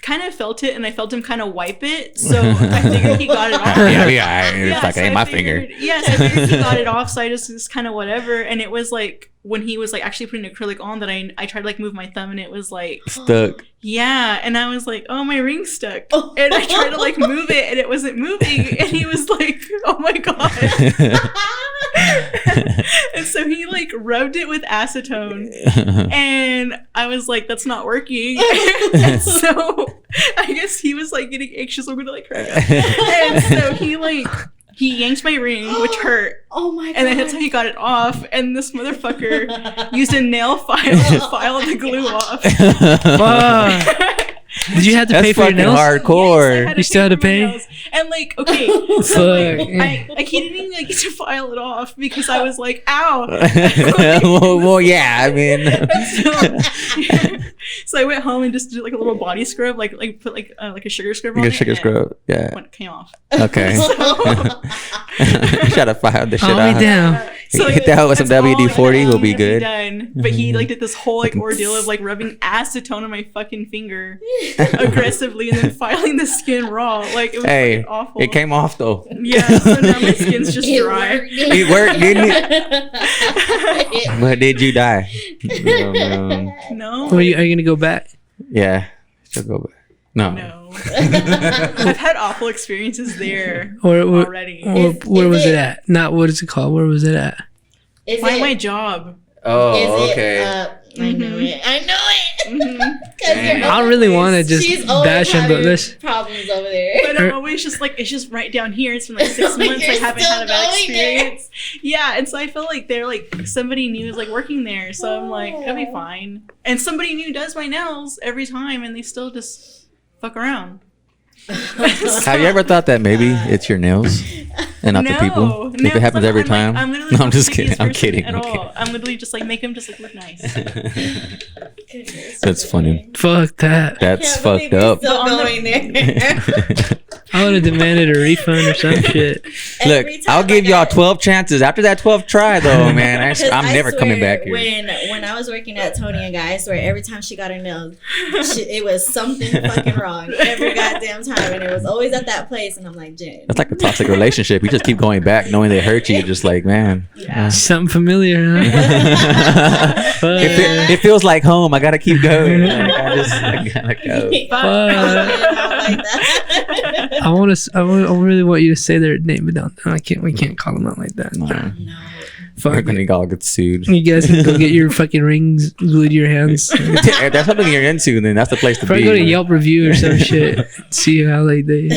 kind of felt it, and I felt him kind of wipe it, so I figured he got it off. It's like so hey, I my figured- finger. Yeah, so I figured he got it off, so I just kind of whatever. And it was like when he was like actually putting acrylic on that I tried to like move my thumb, and it was like Stuck. yeah, and I was like, oh, my ring's stuck, and I tried to like move it, and it wasn't moving, and he was like, oh my god. And so he like rubbed it with acetone, and I was like, that's not working. And so I guess he was like getting anxious. I'm gonna like cry. And so he yanked my ring, which hurt. Oh my god. And then that's how he got it off. And this motherfucker used a nail file to file the glue off. Fuck. Did you have to That's pay for your fucking nails? hardcore. Yes, I You still had to for my pay? nails. And like, okay, so like, Fuck. he didn't even like get to file it off because I was like, ow. well, yeah. I mean, So I went home and just did like a little body scrub, like put like a sugar scrub on like it. a sugar and scrub. Yeah. It came off. Okay. You try to file the shit Calm out. me down. So, hit that with some that's all WD-40 will be needed to good. done. But he like did this whole like ordeal of like rubbing acetone on my fucking finger aggressively and then filing the skin raw. Like it was fucking awful. It came off though. Yeah, so now my skin's just dry. It worked, didn't it? But did you die? No. Are you gonna go back? Yeah, she'll go back. No. I've had awful experiences there already. Where was it at? Not what is it called? Where was it at? Find my job. Oh, okay. I know it. I really want to just bash him, but this problems over there. But I'm always just like, it's just right down here. It's been like 6 months. I haven't had a bad experience. Yeah, and so I feel like they're like somebody new is like working there, so I'm like, it'll be fine. And somebody new does my nails every time, and they still just fuck around. Have you ever thought that maybe it's your nails and not the people? If it happens every time. I'm literally No, I'm just kidding. I'm person kidding. At I'm kidding. all. I'm literally just like make them just like look nice. That's funny. fuck that. That's fucked up. Still going there. I would have demanded a refund or some shit. Look, I'll give y'all 12 chances. After that 12th try, though, man, I'm never coming back here. When I was working at Tony and Guy, I swear every time she got her nails, it was something fucking wrong every goddamn time, and it was always at that place. And I'm like, Jen, That's like a toxic relationship. You just keep going back, knowing they hurt you. You're just like, man, Something familiar, huh? Fuck. it feels like home. I gotta keep going. I gotta go. I really want you to say their name, but don't. I can't. We can't call them out like that. No. Fuck. We're gonna all get sued. You guys can go get your fucking rings glued to your hands. If that's something you're into, then that's the place to Probably be. go to Yelp review or some shit. See how like they.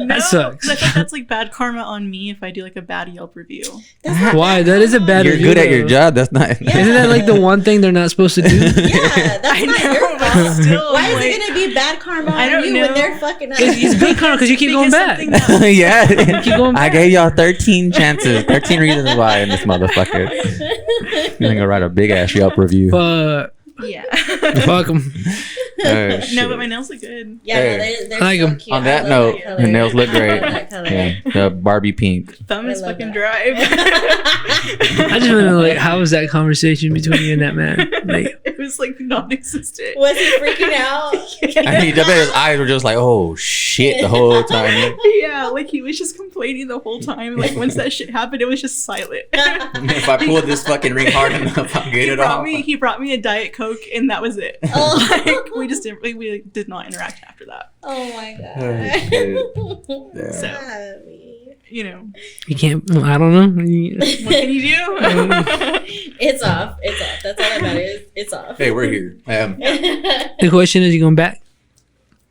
That sucks. I think that's like bad karma on me if I do like a bad Yelp review. Why? That is a bad. You're review, good at though. your job. That's not. Isn't that like the one thing they're not supposed to do? yeah, that's not your but fault. still, Why is like, it gonna be bad karma I on don't you know. when they're fucking up? It's good karma because you keep going back. something that- Yeah. Keep going I back. gave y'all 13 chances, 13 reasons why in this motherfucker. You're gonna write a big ass Yelp review. Fuck. Yeah. Fuck them. Oh, shit. No, but my nails look good. Yeah, Hey. no, they're I like so 'em. cute. On I that love note, color. your nails look I love great. that color. Yeah, the Barbie pink. Thumb is love fucking that. dry. I just want to know, like, how was that conversation between you and that man? Like, It was like non-existent. Was he freaking out? I mean, I bet his eyes were just like, oh shit, the whole time. Yeah, like he was just complaining the whole time. Like once that shit happened, it was just silent. If I pull this fucking ring hard enough, I'll get it off. He brought me a Diet Coke, and that was it. Oh. Like we did not interact after that. Oh my Oh, god. So you know, you can't, I don't know. what can you do? It's off. It's off. That's all that matters. It's off. Hey, we're here. The question is, you going back?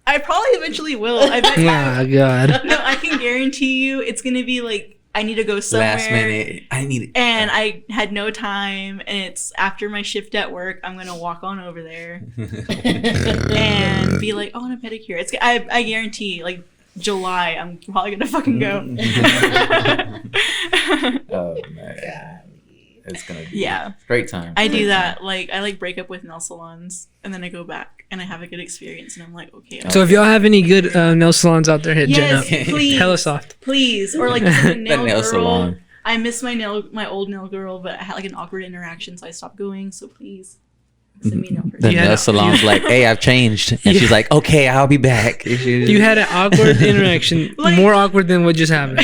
I probably eventually will. I bet. Oh, God. No, I can guarantee you, it's gonna be like I need to go somewhere. Last minute, I need it. And I had no time, and it's after my shift at work. I'm gonna walk on over there and be like, "Oh, I want a pedicure." I guarantee, like July, I'm probably gonna fucking go. Oh man, it's gonna be Yeah, great time. I do that. Like I like break up with nail salons, and then I go back and I have a good experience, and I'm like, okay. So if y'all have any good nail salons out there, hit Jen Yes, up. please. Hella soft. Please, or like a nail, nail girl. salon. I miss my old nail girl, but I had like an awkward interaction, so I stopped going. So please send me a nail The person. Yeah, nail no. salon's like, hey, I've changed. And Yeah. she's like, okay, I'll be back. You had an awkward interaction, Like- more awkward than what just happened.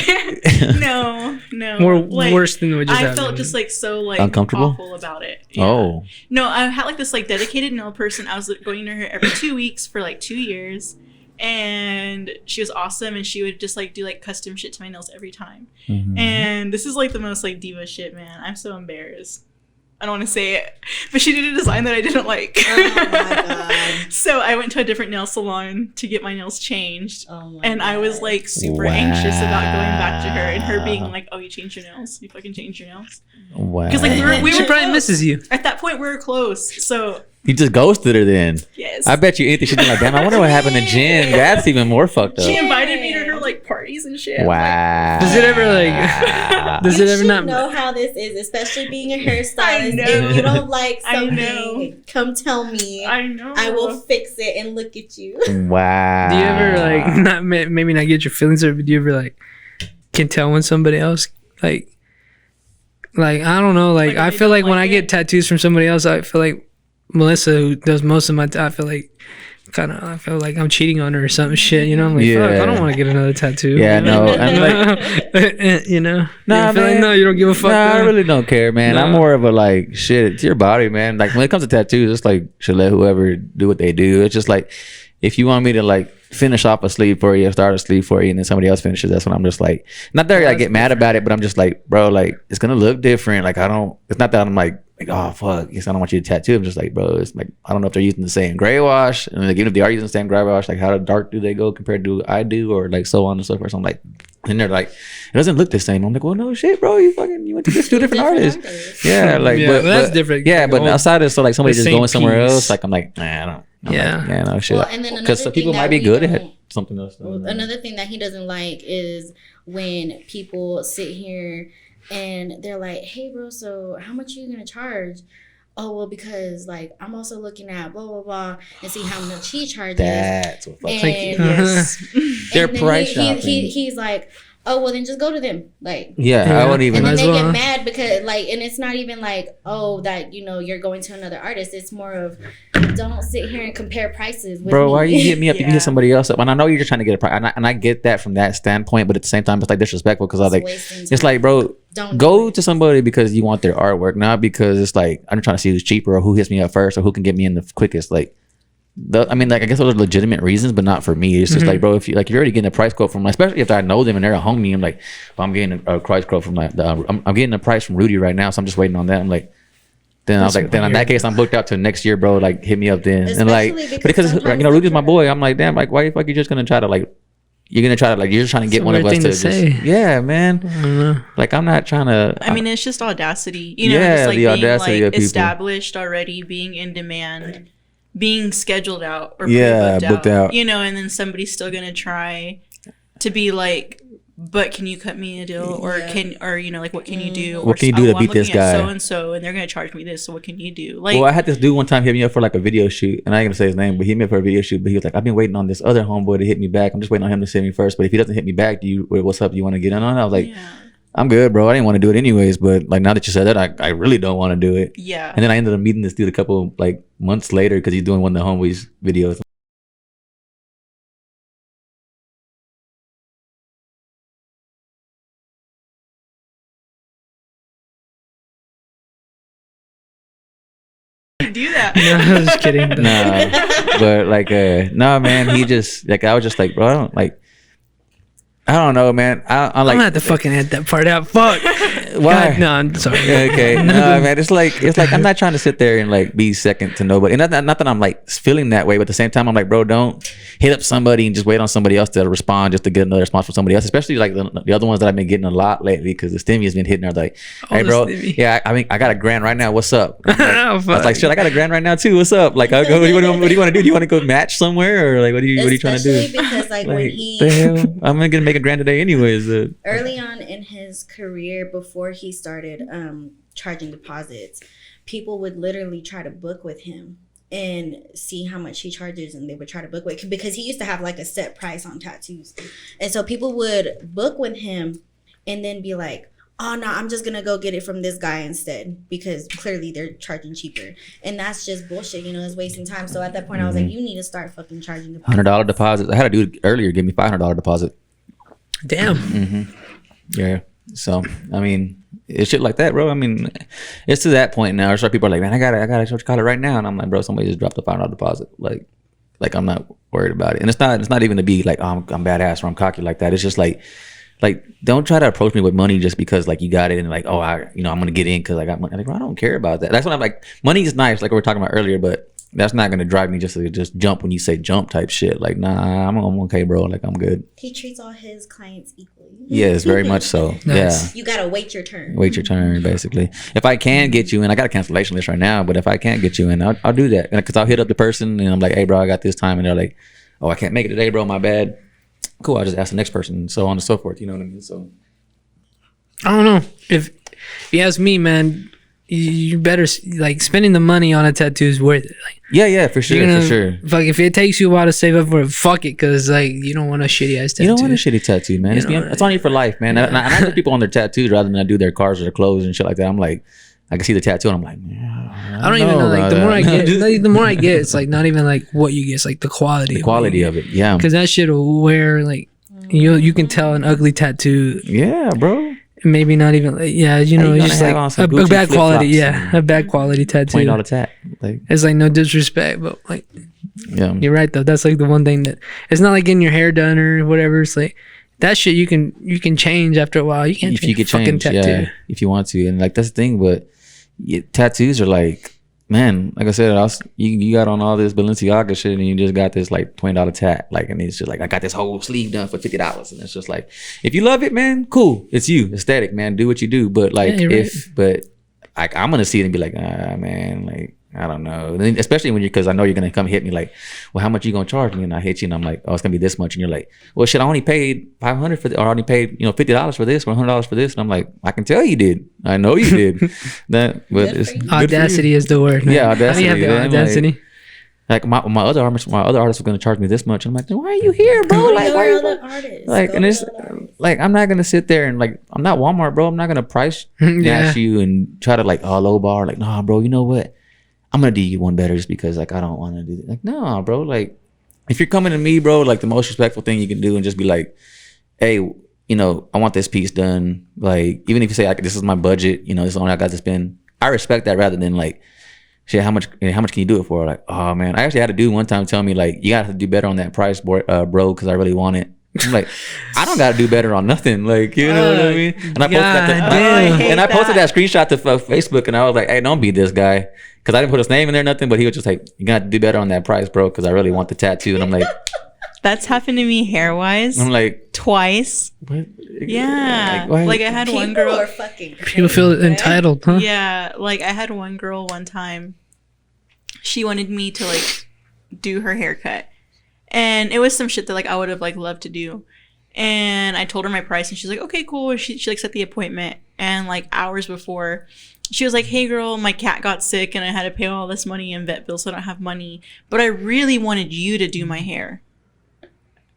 No. More Like, worse than what just I happened. felt just like so like Uncomfortable? awful about it. Yeah. Oh. No, I had like this like dedicated nail person. I was like, going to her every 2 weeks for like 2 years, and she was awesome. And she would just like do like custom shit to my nails every time. Mhm. And this is like the most like diva shit, man. I'm so embarrassed. I don't want to say it, but she did a design that I didn't like. Oh my god. So I went to a different nail salon to get my nails changed. Oh my And I was God. like super anxious about going back to her and her being like, "Oh, you changed your nails? You fucking changed your nails?" Wow. Because like we She were probably close. misses you. At that point, we were close. So You just ghosted her then. yes, I bet you anything she'd be like, damn, I wonder what happened to Jen. That's even more fucked up. she invited me to her like parties and shit. Wow. Does it ever like? Does You it ever should not? know how this is, especially being a I hairstylist. know. If you don't like I something, know. come tell me. I know. I will fix it and look at you. Wow. Do you ever like not maybe not get your feelings hurt, but do you ever like can tell when somebody else like Like, I don't know. Like, Like, I they feel don't like when like I it? get tattoos from somebody else, I feel like Melissa, who does most of my, I feel like I feel like I'm cheating on her or some shit. You know, I'm like, fuck, I don't want to get another tattoo. Yeah, you know? no, I'm like, you know, nah, I feel like, man. no, you don't give a fuck. Nah, I man. really don't care, man. I'm No. more of a like, shit, it's your body, man. Like when it comes to tattoos, it's like, should let whoever do what they do. It's just like, if you want me to like finish off a sleeve for you, start a sleeve for you, and then somebody else finishes, that's when I'm just like, not that I get mad about it, but I'm just like, bro, like it's gonna look different. Like it's not that I'm like, oh fuck, yes, I don't want you to tattoo. I'm just like, bro, it's like, I don't know if they're using the same gray wash, and like even if they are using the same gray wash, like how dark do they go compared to I do, or like so on and so forth. So I'm like, and they're like, it doesn't look the same. I'm like, well, no shit, bro, you went to just two different artists. Yeah, like, Yeah, but that's different. Yeah, Like, but outside of somebing the just same going somewhere piece. else, like I'm like, nah, I don't. I'm Yeah. like, yeah, no shit. Well, and then Because another some people thing might that be we good at don't- something else. Another thing that he doesn't like is when people sit here and they're like, hey bro, so how much are you gonna charge? Oh well, because like I'm also looking at blah blah blah and see how much he charges. That's what fucks. And, They're and then price shopping. he's like, oh well, then just go to them. Like, Yeah, Yeah. I wouldn't even. and then Might they as well. get mad because like, and it's not even like, oh, that you're going to another artist. It's more of, don't sit here and compare prices with Bro, me. why are you hitting me up? You can Yeah. hit somebody else up. And I know you're just trying to get a price, and I get that from that standpoint. But at the same time, it's like disrespectful because I It's like, wasting it's like, time. bro, Don't go do it. to somebody because you want their artwork, not because it's like I'm trying to see who's cheaper or who hits me up first or who can get me in the quickest. Like, I mean, like I guess those are legitimate reasons, but not for me. It's just like, bro, if you're already getting a price quote from, especially if I know them and they're a homie, I'm like, well, I'm getting a price quote from like, I'm getting a price from Rudy right now, so I'm just waiting on that. I'm like. Then I was like, then in that case, I'm booked out to next year, bro. Like, hit me up then. And like, Especially but because sometimes Rudy's my they boy. I'm like, damn, like, why the fuck you just gonna try to like, you're gonna try to like, you're just trying to get It's a one of weird us thing to to just, say. yeah, man. I don't know. Like, I'm not trying to. I mean, it's just audacity, you know, Yeah, just like the being audacity of like people. established already, being in demand, being scheduled out or Yeah, booked booked out. you know, and then somebody's still gonna try to be like, but can you cut me a deal, or like what can you do? What can you do to beat this guy? So and so, and they're gonna charge me this. So what can you do? Like, Well, I had this dude one time hit me up for like a video shoot, and I ain't gonna say his name, but he hit me up for a video shoot. But he was like, I've been waiting on this other homeboy to hit me back. I'm just waiting on him to send me first. But if he doesn't hit me back, what's up? You want to get in on it? I was like, yeah, I'm good, bro. I didn't want to do it anyways, but like now that you said that, I really don't want to do it. yeah. And then I ended up meeting this dude a couple like months later because he's doing one of the homeboys videos. do that. No, I was just kidding. Nah, but like, no, man. He just like I was just like, bro, I don't know, man. I'm I'm like, gonna have to fucking edit that part out. Fuck. why? God, no, I'm sorry. Okay, no, man. It's like I'm not trying to sit there and like be second to nobody. And not that I'm like feeling that way, but at the same time, I'm like, bro, don't hit up somebody and just wait on somebody else to respond just to get another response from somebody else. Especially like the other ones that I've been getting a lot lately because the stimmy has been hitting. Are like, hey, the bro, stimmy. yeah, I mean, I got $1,000 right now. What's up? I'm like, I Oh, was fuck. like, shit, I got $1,000 right now too. What's up? Like, what do you want to do? Do you want to go match somewhere or like what are you trying to do? Especially because like when Like, he the hell? I'm gonna make $1,000 today anyways. early on in his career before he started charging deposits, people would literally try to book with him and see how much he charges, and they would try to book with, because he used to have like a set price on tattoos, and so people would book with him and then be like, oh no, I'm just gonna go get it from this guy instead because clearly they're charging cheaper, and that's just bullshit. It's wasting time. So at that point I was like, you need to start fucking charging deposits. $100 deposit. I had a dude earlier give me $500 deposit. Damn. Yeah. So I mean, it's shit like that, bro. I mean, it's to that point now. So people are like, man, I gotta charge it right now, and I'm like, bro, somebody just dropped a $500 deposit. Like I'm not worried about it, and it's not even to be like, oh, I'm badass or I'm cocky like that. It's just like don't try to approach me with money just because like you got it and like, oh, I'm gonna get in because I got money. Like, bro, I don't care about that. That's what I'm like. Money is nice, like we were talking about earlier, but that's not gonna drive me just to just jump when you say jump type shit. Like, nah, I'm okay, bro. Like, I'm good. He treats all his clients equally. Yes, very much so. Nice. Yeah. You gotta wait your turn. Wait your turn, basically. If I can get you in, I got a cancellation list right now, but if I can't get you in, I'll do that. Because I'll hit up the person and I'm like, hey, bro, I got this time. And they're like, oh, I can't make it today, bro. My bad. Cool. I'll just ask the next person and so on and so forth. You know what I mean? So, I don't know. If you ask me, man, you better like spending the money on a tattoo is worth it. Like, yeah, for sure, for sure. Fuck, if it takes you a while to save up for it, fuck it, because like you don't want a shitty ass tattoo. You don't want a shitty tattoo, man. It's on you for life, man. And I put people on their tattoos rather than I do their cars or their clothes and shit like that. I'm like, I can see the tattoo and I'm like, I don't even know. Like the more I get, the more I get, it's like not even like what you get, it's like the quality. The quality of it, yeah. Because that shit will wear like you can tell an ugly tattoo. Yeah, bro. Maybe not even, it's just like a bad quality, a bad quality tattoo. $20 tat. Like, it's like no disrespect, but like, yeah, you're right though. That's like the one thing that it's not like getting your hair done or whatever. It's like that shit you can change after a while. You can't change a fucking tattoo if you want to, and like that's the thing. But tattoos are like, man, like I said, you got on all this Balenciaga shit and you just got this like $20 tat, like, and it's just like I got this whole sleeve done for $50, and it's just like, if you love it, man, cool, it's you, aesthetic, man, do what you do. But like but like I'm gonna see it and be like, man, like I don't know. And then, especially when because I know you're gonna come hit me like, well, how much you gonna charge me? And I hit you and I'm like, oh, it's gonna be this much, and you're like, well, shit, I only paid $500 for this, or I only paid $50 for this, or $100 for this, and I'm like, I can tell you did. I know you did. But it's audacity is the word, man. Yeah, audacity. How do you have the audacity? Like my other artist was gonna charge me this much. I'm like, why are you here, bro? Like, why are you artists? Like, and it's like I'm not gonna sit there and like I'm not Walmart, bro. I'm not gonna price dash you and try to like low bar. Like, nah, bro. You know what? I'm gonna do you one better just because like I don't want to do it. Like, no, bro. Like, if you're coming to me, bro, like the most respectful thing you can do and just be like, hey, I want this piece done. Like, even if you say this is my budget, this is only I got to spend. I respect that rather than like, shit, how much can you do it for? Like, oh man, I actually had a dude one time tell me like, you gotta do better on that price, bro, because I really want it. I'm like, I don't gotta do better on nothing. Like, you know what I mean? And I posted that screenshot to Facebook, and I was like, hey, don't be this guy, because I didn't put his name in there, nothing. But he was just like, you gotta do better on that price, bro, because I really want the tattoo. And I'm like, that's happened to me hair wise. I'm like, twice. What? Yeah, like I had one girl. People feel entitled, huh? Yeah, like I had one girl one time. She wanted me to like do her haircut. And it was some shit that like I would have like loved to do. And I told her my price and she's like, okay, cool. She like set the appointment, and like hours before she was like, hey girl, my cat got sick and I had to pay all this money in vet bills, so I don't have money. But I really wanted you to do my hair.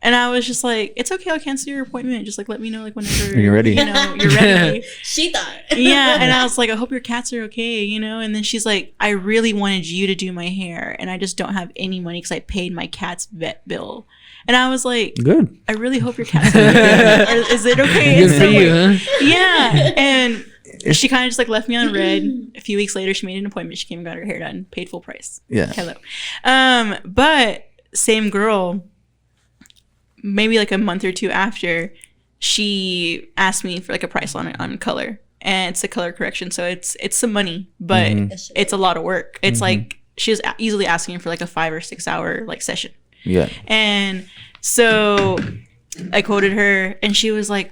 And I was just like, it's okay, I'll cancel your appointment. Just like let me know like whenever you're ready. You're ready. She thought. Yeah. And I was like, I hope your cats are okay, And then she's like, I really wanted you to do my hair, and I just don't have any money because I paid my cat's vet bill. And I was like, good. I really hope your cat's okay. Is it okay? Good for you, huh? Yeah. And she kind of just like left me on red. A few weeks later, she made an appointment. She came and got her hair done, paid full price. Yeah. Hello. But same girl, maybe like a month or two after, she asked me for like a price on color, and it's a color correction, so it's some money, but it's a lot of work. It's like she was easily asking for like a 5 or 6 hour like session. Yeah. And so I quoted her, and she was like,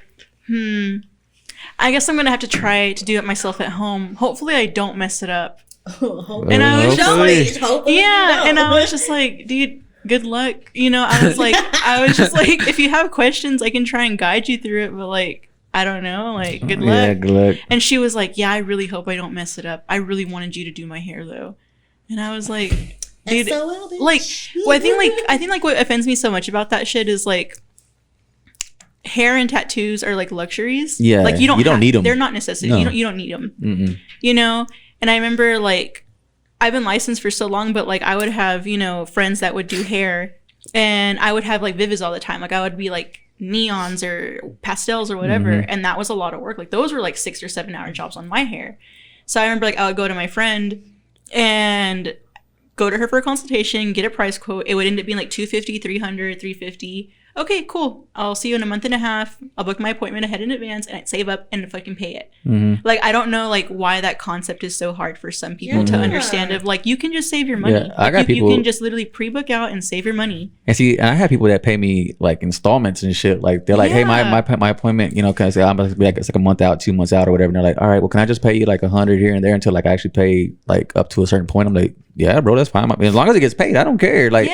I guess I'm gonna have to try to do it myself at home. Hopefully I don't mess it up. And I was just like, yeah, and I was just like, dude, good luck. I was just like, if you have questions, I can try and guide you through it, but like, I don't know, like, good luck. Yeah, good luck. And she was like, yeah, I really hope I don't mess it up. I really wanted you to do my hair though. And I was like, dude, like, well, I think what offends me so much about that shit is like, hair and tattoos are like luxuries. Yeah, like you don't need them. They're not necessities. No. You don't need them. Mm-mm. And I remember like, I've been licensed for so long, but like I would have, friends that would do hair, and I would have like vivids all the time. Like I would be like neons or pastels or whatever. And that was a lot of work. Like those were like 6 or 7 hour jobs on my hair. So I remember like I would go to my friend and go to her for a consultation, get a price quote. It would end up being like $250, $300, $350. Okay, cool. I'll see you in a month and a half. I'll book my appointment ahead in advance, and I'd save up and fucking pay it. Like, I don't know, like, why that concept is so hard for some people to understand. Of like, you can just save your money. Yeah, I got people. You can just literally pre-book out and save your money. And see, I have people that pay me like installments and shit. Like, they're like, hey, my appointment, can I say I'm gonna be like, it's like a month out, 2 months out, or whatever. And they're like, all right, well, can I just pay you like $100 here and there until like I actually pay like up to a certain point? I'm like, yeah, bro, that's fine. I mean, as long as it gets paid, I don't care. Like,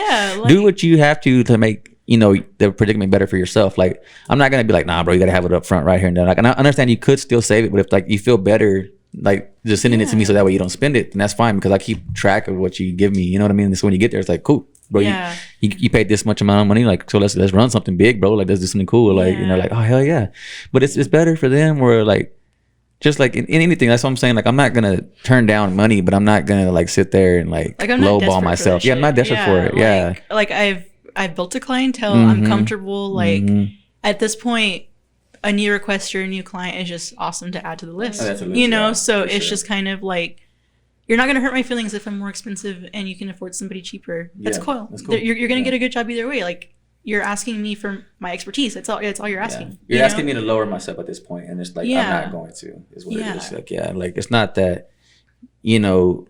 do what you have to make the predicament better for yourself. Like, I'm not gonna be like, nah, bro, you gotta have it up front right here and then. Like, and I understand you could still save it, but if like you feel better like just sending it to me so that way you don't spend it, and that's fine because I keep track of what you give me. You know what I mean? So when you get there, it's like, cool, bro. You paid this much amount of money, like, so let's run something big, bro. Like, let's do something cool, like, you know, like, oh hell yeah. But it's better for them where like, just like in anything, that's what I'm saying. Like, I'm not gonna turn down money, but I'm not gonna like sit there and like lowball myself. Yeah, I'm not desperate for it. Yeah, like I've built a clientele. I'm comfortable. Like at this point, a new request or a new client is just awesome to add to the list. You know, so it's just kind of like, you're not gonna hurt my feelings if I'm more expensive and you can afford somebody cheaper. That's cool. You're gonna get a good job either way. Like, you're asking me for my expertise. That's all you're asking. You're asking me to lower myself at this point, and it's like, I'm not going to. Is what it is. Like, like, it's not that, you know,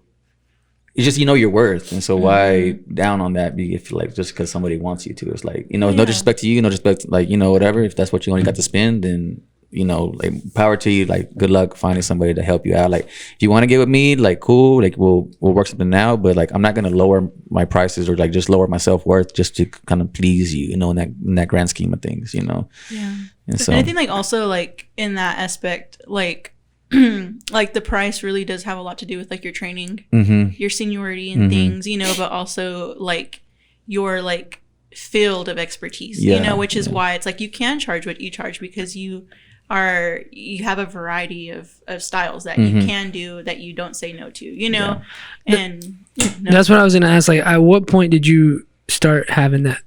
it's just, you know, your worth, and so why down on that? If like just because somebody wants you to, it's like, you know, no disrespect to you, no disrespect, like, you know, whatever. If that's what you only got to spend, then, you know, like, power to you. Like, good luck finding somebody to help you out. Like, if you want to get with me, like, cool, like, we'll work something out. But like, I'm not gonna lower my prices or like just lower my self-worth just to kind of please you, you know, in that grand scheme of things, you know. And so, and I think like also like in that aspect, like like the price really does have a lot to do with like your training, your seniority and things, you know, but also like your like field of expertise, you know, which is why it's like you can charge what you charge, because you have a variety of styles that you can do that you don't say no to, you know. And that's what I was gonna ask. Like, at what point did you start having that,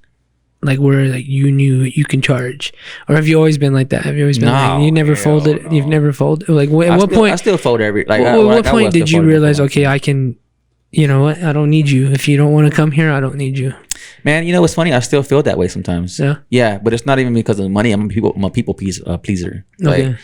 like, where like you knew you can charge, or have you always been like that? Have you always been like, you never folded? You've never folded? Like, at what point? I still fold every. Like, at what point did you realize, okay, I can, you know what, I don't need you. If you don't want to come here, I don't need you. Man, you know what's funny? I still feel that way sometimes. Yeah, but it's not even because of the money. I'm a people pleaser. Like,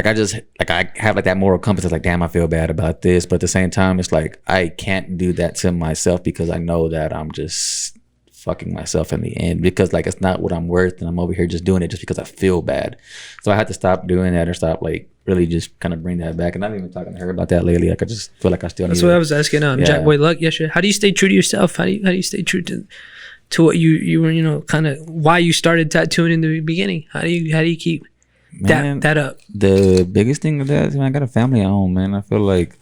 I just, like, I have like that moral compass. It's like, damn, I feel bad about this, but at the same time, it's like I can't do that to myself because I know that I'm just fucking myself in the end, because like, it's not what I'm worth, and I'm over here just doing it just because I feel bad. So I had to stop doing that, or stop like really just kind of bring that back. And I've even talking to her about that lately. Like, I just feel like I still. That's what I was asking. Jack Boy Luck yesterday. How do you stay true to yourself? How do you stay true to what you were, you know, kind of why you started tattooing in the beginning? How do you keep that up? The biggest thing of that is, I got a family at home, man. I feel like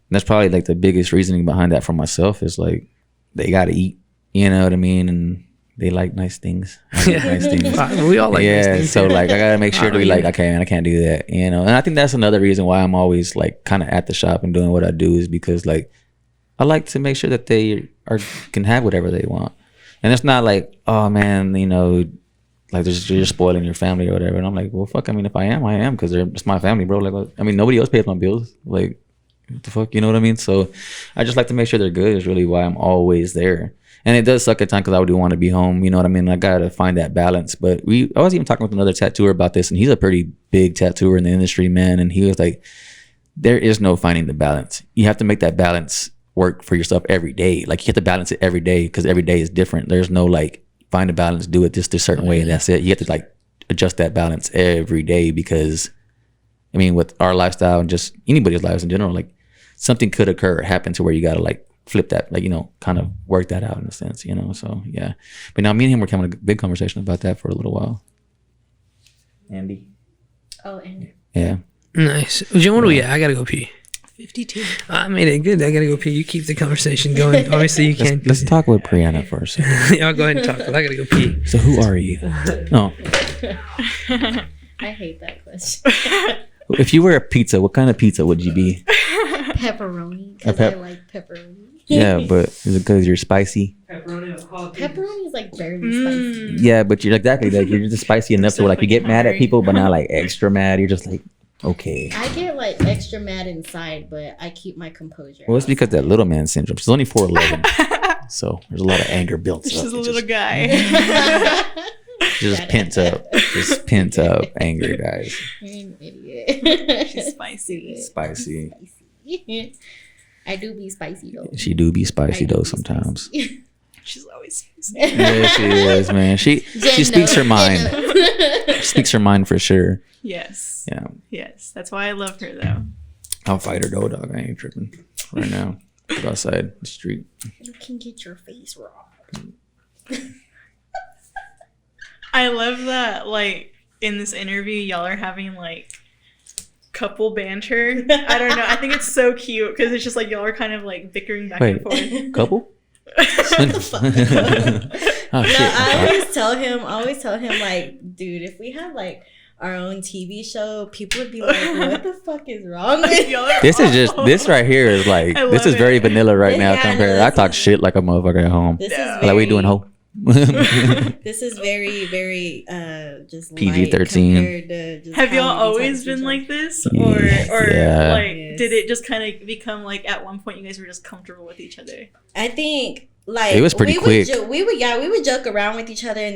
that's probably like the biggest reasoning behind that for myself is like, they got to eat. You know what I mean? And they like nice things. Nice things. We all like nice things. So like, I gotta make sure to be like, okay, man, I can't do that. You know? And I think that's another reason why I'm always like kind of at the shop and doing what I do, is because like, I like to make sure that they can have whatever they want. And it's not like, oh man, you know, like you're spoiling your family or whatever. And I'm like, well, fuck, I mean, if I am, because it's my family, bro. Like, I mean, nobody else pays my bills. Like, what the fuck, you know what I mean? So I just like to make sure they're good is really why I'm always there. And it does suck at times because I do want to be home, you know what I mean? I gotta find that balance. But I was even talking with another tattooer about this, and he's a pretty big tattooer in the industry, man. And he was like, there is no finding the balance. You have to make that balance work for yourself every day. Like, you have to balance it every day, because every day is different. There's no like, find a balance, do it just a certain way, and that's it. You have to like adjust that balance every day, because I mean, with our lifestyle and just anybody's lives in general, like, something could occur or happen to where you gotta like flip that, like, you know, kind of work that out in a sense, you know. So yeah, but now me and him were having a big conversation about that for a little while. Andy. Yeah. Nice. Jim, what are we at? I gotta go pee. 52. I made it good. I gotta go pee. You keep the conversation going. Obviously, you can't. Let's talk with Brianna first. Y'all go ahead and talk. I gotta go pee. So who are you? No. I hate that question. If you were a pizza, what kind of pizza would you be? Pepperoni, because I like pepperoni. Yeah, but is it because you're spicy? Pepperoni is like barely spicy. Yeah, but you're exactly like, you're just spicy enough to like you get mad at people, but not like extra mad. You're just like, okay. I get like extra mad inside, but I keep my composure. Well, it's because that little man syndrome. She's only 4'11", so there's a lot of anger built up. She's a little guy. Just pent up anger, guys. You're an idiot. She's spicy. Spicy. I do be spicy though. She do be spicy though sometimes. She's always spicy. Yeah, she is, man. She speaks her mind. She speaks her mind for sure. Yes. Yeah. Yes. That's why I love her though. I'll fight her though, dog. I ain't tripping right now. Go outside the street. You can get your face raw. I love that, like, in this interview, y'all are having, like, couple banter. I don't know. I think it's so cute because it's just like y'all are kind of like bickering back and forth. Couple? Oh, shit. No, I always tell him like, dude, if we have like our own TV show, people would be like, what the fuck is wrong with you? This right here is like, this is very vanilla right now compared. I talk shit like a motherfucker at home. This is like, what are you doing, ho? This is very, very just PG-13. Have y'all always been like this, or like did it just kind of become like at one point you guys were just comfortable with each other? I think like it was pretty quick. We would joke around with each other in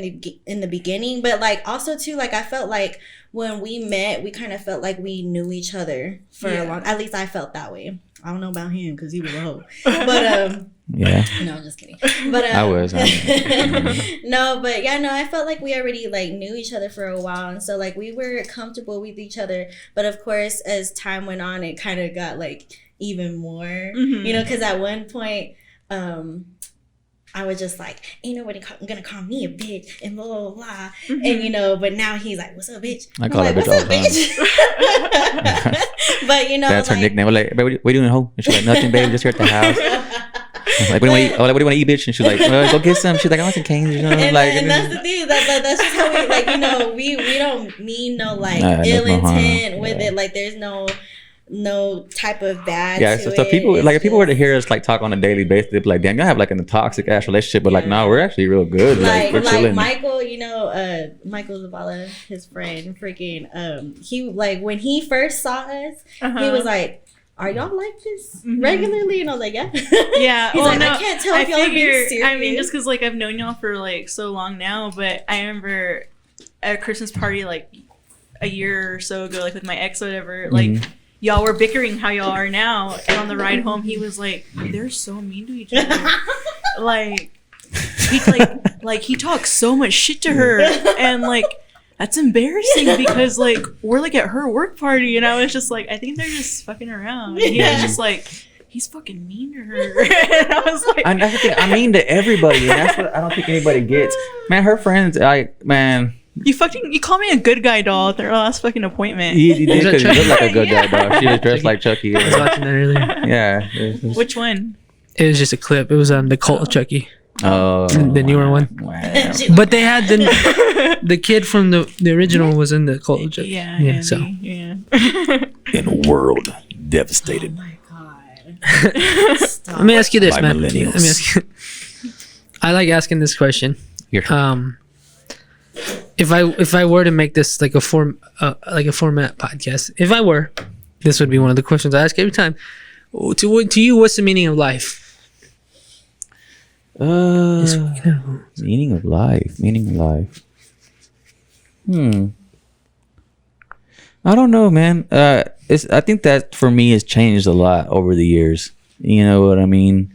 the beginning, but like also too, like I felt like when we met, we kind of felt like we knew each other for a long. At least I felt that way. I don't know about him because he was a hoe, but yeah. No, I'm just kidding. But I was. No, but yeah, no, I felt like we already like knew each other for a while, and so like we were comfortable with each other. But of course, as time went on, it kind of got like even more, you know, because at one point, I was just like, ain't nobody gonna call me a bitch and blah blah blah, and you know. But now he's like, "What's up, bitch?" I call her like, bitch all the time. But you know, that's her nickname. We're like, babe, what are you doing, ho? And she's like, nothing, babe, just here at the house. Like, what do you want to eat, bitch? And she's like, go get some. She's like, I want some canes, you know. And, like, and that's the thing. That's just how we like, you know, we don't mean no like ill intent with it. Like, there's no type of bad. Yeah, so people like if people were to hear us like talk on a daily basis, they'd be like, damn, y'all have like a toxic ass relationship, but like, no, we're actually real good. Like we're chilling. Michael, you know, Michael Zavala, his friend, freaking, he like when he first saw us, he was like, are y'all like this regularly? And I was like, yeah. Yeah. He's like, I can't tell if y'all are being serious. I mean, just because like I've known y'all for like so long now, but I remember at a Christmas party like a year or so ago, like with my ex or whatever, like y'all were bickering how y'all are now, and on the ride home he was like, they're so mean to each other. Like he talks so much shit to her, and like that's embarrassing because like we're like at her work party, and I was just like, I think they're just fucking around. And he was just like, he's fucking mean to her. And I was like, that's the thing, I mean to everybody, and that's what I don't think anybody gets. Man, her friends, you call me a good guy doll at their last fucking appointment. He did because he looked like a good guy dog. She was dressed like Chucky. I was watching that earlier. Yeah. Which one? It was just a clip. It was on the Cult of Chucky. Oh, the newer one. Wow. But they had the kid from the original was in the Cult of Chucky. Yeah. Yeah. So. Yeah. In a world devastated. Oh my god. Stop. Let me ask you this, By man. millennials. Let me ask you. I like asking this question. Here. If I were to make this like a format podcast, this would be one of the questions I ask every time. To you, what's the meaning of life? Meaning of life. I don't know, man. I think that for me has changed a lot over the years. You know what I mean?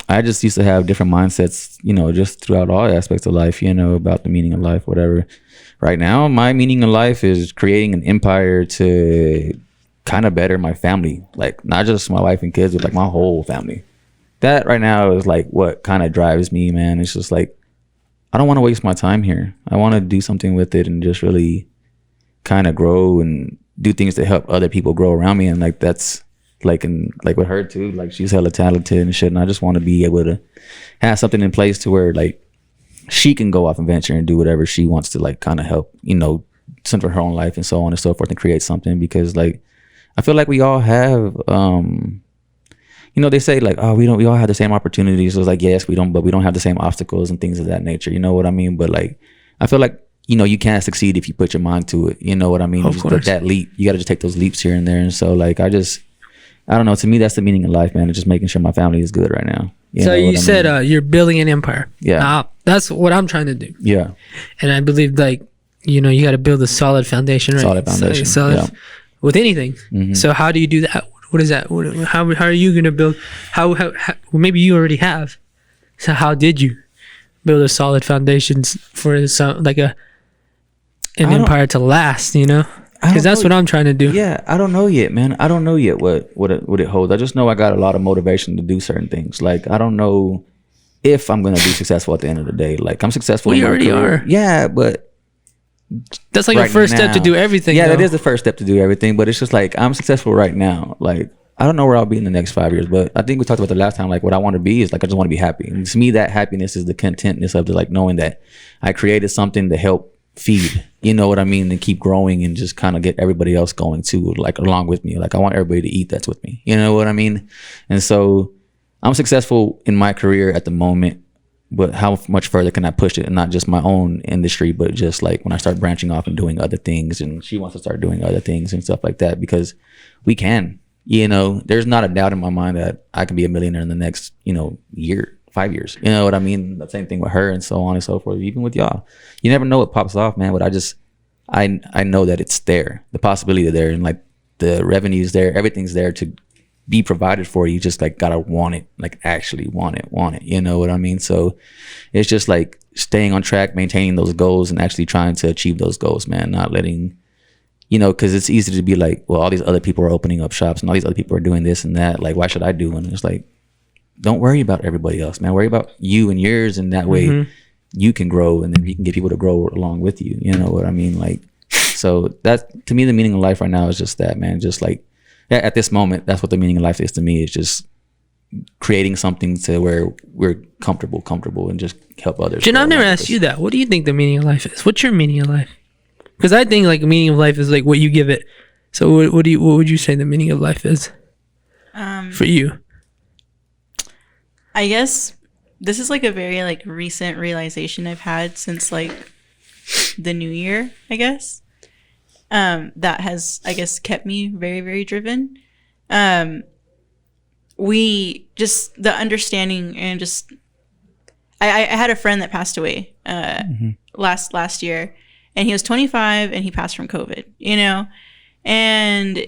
I just used to have different mindsets, you know, just throughout all aspects of life, you know, about the meaning of life, whatever. Right now, my meaning of life is creating an empire to kind of better my family, like not just my wife and kids, but like my whole family. That right now is like what kind of drives me, man. It's just like, I don't want to waste my time here. I want to do something with it and just really kind of grow and do things to help other people grow around me. And like, that's like with her too, like she's hella talented and shit. And I just want to be able to have something in place to where like she can go off and venture and do whatever she wants to, like kind of help, you know, center her own life and so on and so forth and create something. Because like, I feel like we all have, you know, they say like, oh, we all have the same opportunities. So it's like, yes, we don't, but we don't have the same obstacles and things of that nature. You know what I mean? But like, I feel like, you know, you can't succeed if you put your mind to it. You know what I mean? Of course. That leap, you got to just take those leaps here and there. And so like, I don't know. To me, that's the meaning of life, man. It's just making sure my family is good right now. So you said you're building an empire. Yeah. That's what I'm trying to do. Yeah. And I believe like, you know, you got to build a solid foundation, right? Solid foundation. Yeah. With anything. Mm-hmm. So how do you do that? What is that? How are you going to build? How well, maybe you already have. So how did you build a solid foundations for some like an empire to last? You know, because that's what I'm trying to do. Yeah, I don't know yet, man. I don't know yet what it holds. I just know I got a lot of motivation to do certain things. Like I don't know if I'm gonna be successful at the end of the day. Like I'm successful. We already are. Yeah, but That's like right a first step to now. do everything. Yeah, though. that is the first step to do everything. But it's just like I'm successful right now. Like I don't know where I'll be in the next 5 years, but I think we talked about the last time. Like what I want to be is like I just want to be happy. And to me, that happiness is the contentness of the, like knowing that I created something to help feed. You know what I mean? And keep growing and just kind of get everybody else going too, like along with me. Like I want everybody to eat that's with me. You know what I mean? And so I'm successful in my career at the moment. But how much further can I push it? And not just my own industry, but just like when I start branching off and doing other things, and she wants to start doing other things and stuff like that, because we can, you know, there's not a doubt in my mind that I can be a millionaire in the next, you know, year, 5 years. You know what I mean? The same thing with her and so on and so forth, even with y'all. You never know what pops off, man. But I know that it's there. The possibility is there, and like the revenue's there, everything's there to be provided for. You just like gotta want it, like actually want it, you know what I mean? So it's just like staying on track, maintaining those goals, and actually trying to achieve those goals, man. Not letting, you know, because it's easy to be like, well, all these other people are opening up shops and all these other people are doing this and that, like why should I do? And it's like, don't worry about everybody else, man. Worry about you and yours, and that way you can grow, and then you can get people to grow along with you. You know what I mean? Like, so that to me, the meaning of life right now is just that, man. Just like at this moment, that's what the meaning of life is to me. It's just creating something to where we're comfortable, and just help others. Jen, I've never asked you that. What do you think the meaning of life is? What's your meaning of life? Because I think like the meaning of life is like what you give it. So what would you say the meaning of life is for you? I guess this is like a very like recent realization I've had since like the new year, I guess. That has, I guess, kept me very, very driven. We just the understanding, and just I had a friend that passed away last year, and he was 25 and he passed from COVID, you know, and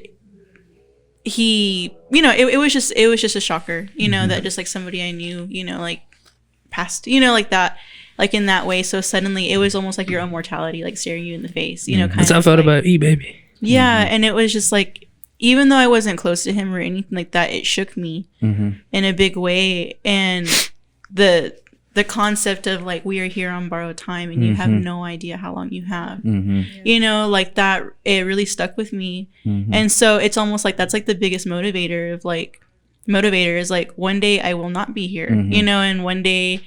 he, you know, it was just a shocker, you know, that just like somebody I knew, you know, like passed, you know, like that. Like in that way, so suddenly it was almost like your own mortality, like staring you in the face, you know. Kind That's how I felt about baby. Yeah, and it was just like, even though I wasn't close to him or anything like that, it shook me in a big way. And the concept of like, we are here on borrowed time, and you have no idea how long you have, you know, like that, it really stuck with me. And so it's almost like that's like the biggest motivator is like, one day I will not be here, you know, and one day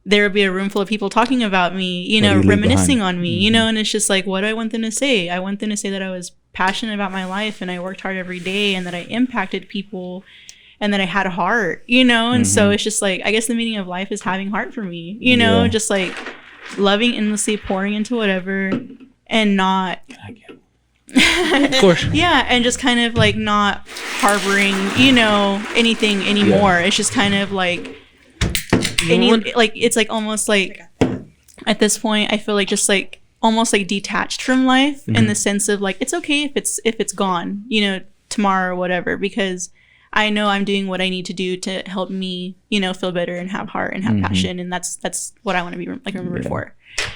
there will be a room full of people talking about me, you know, reminiscing on me, you know, and it's just like, what do I want them to say? I want them to say that I was passionate about my life, and I worked hard every day, and that I impacted people, and that I had a heart, you know. And so it's just like, I guess the meaning of life is having heart for me, you know, just like loving endlessly, pouring into whatever, and not Of course. yeah, and just kind of like not harboring, you know, anything anymore. It's just kind of like like it's like almost like at this point I feel like just like almost like detached from life, in the sense of like, it's okay if it's gone, you know, tomorrow or whatever, because I know I'm doing what I need to do to help me, you know, feel better and have heart and have passion, and that's what I want to be like remembered for,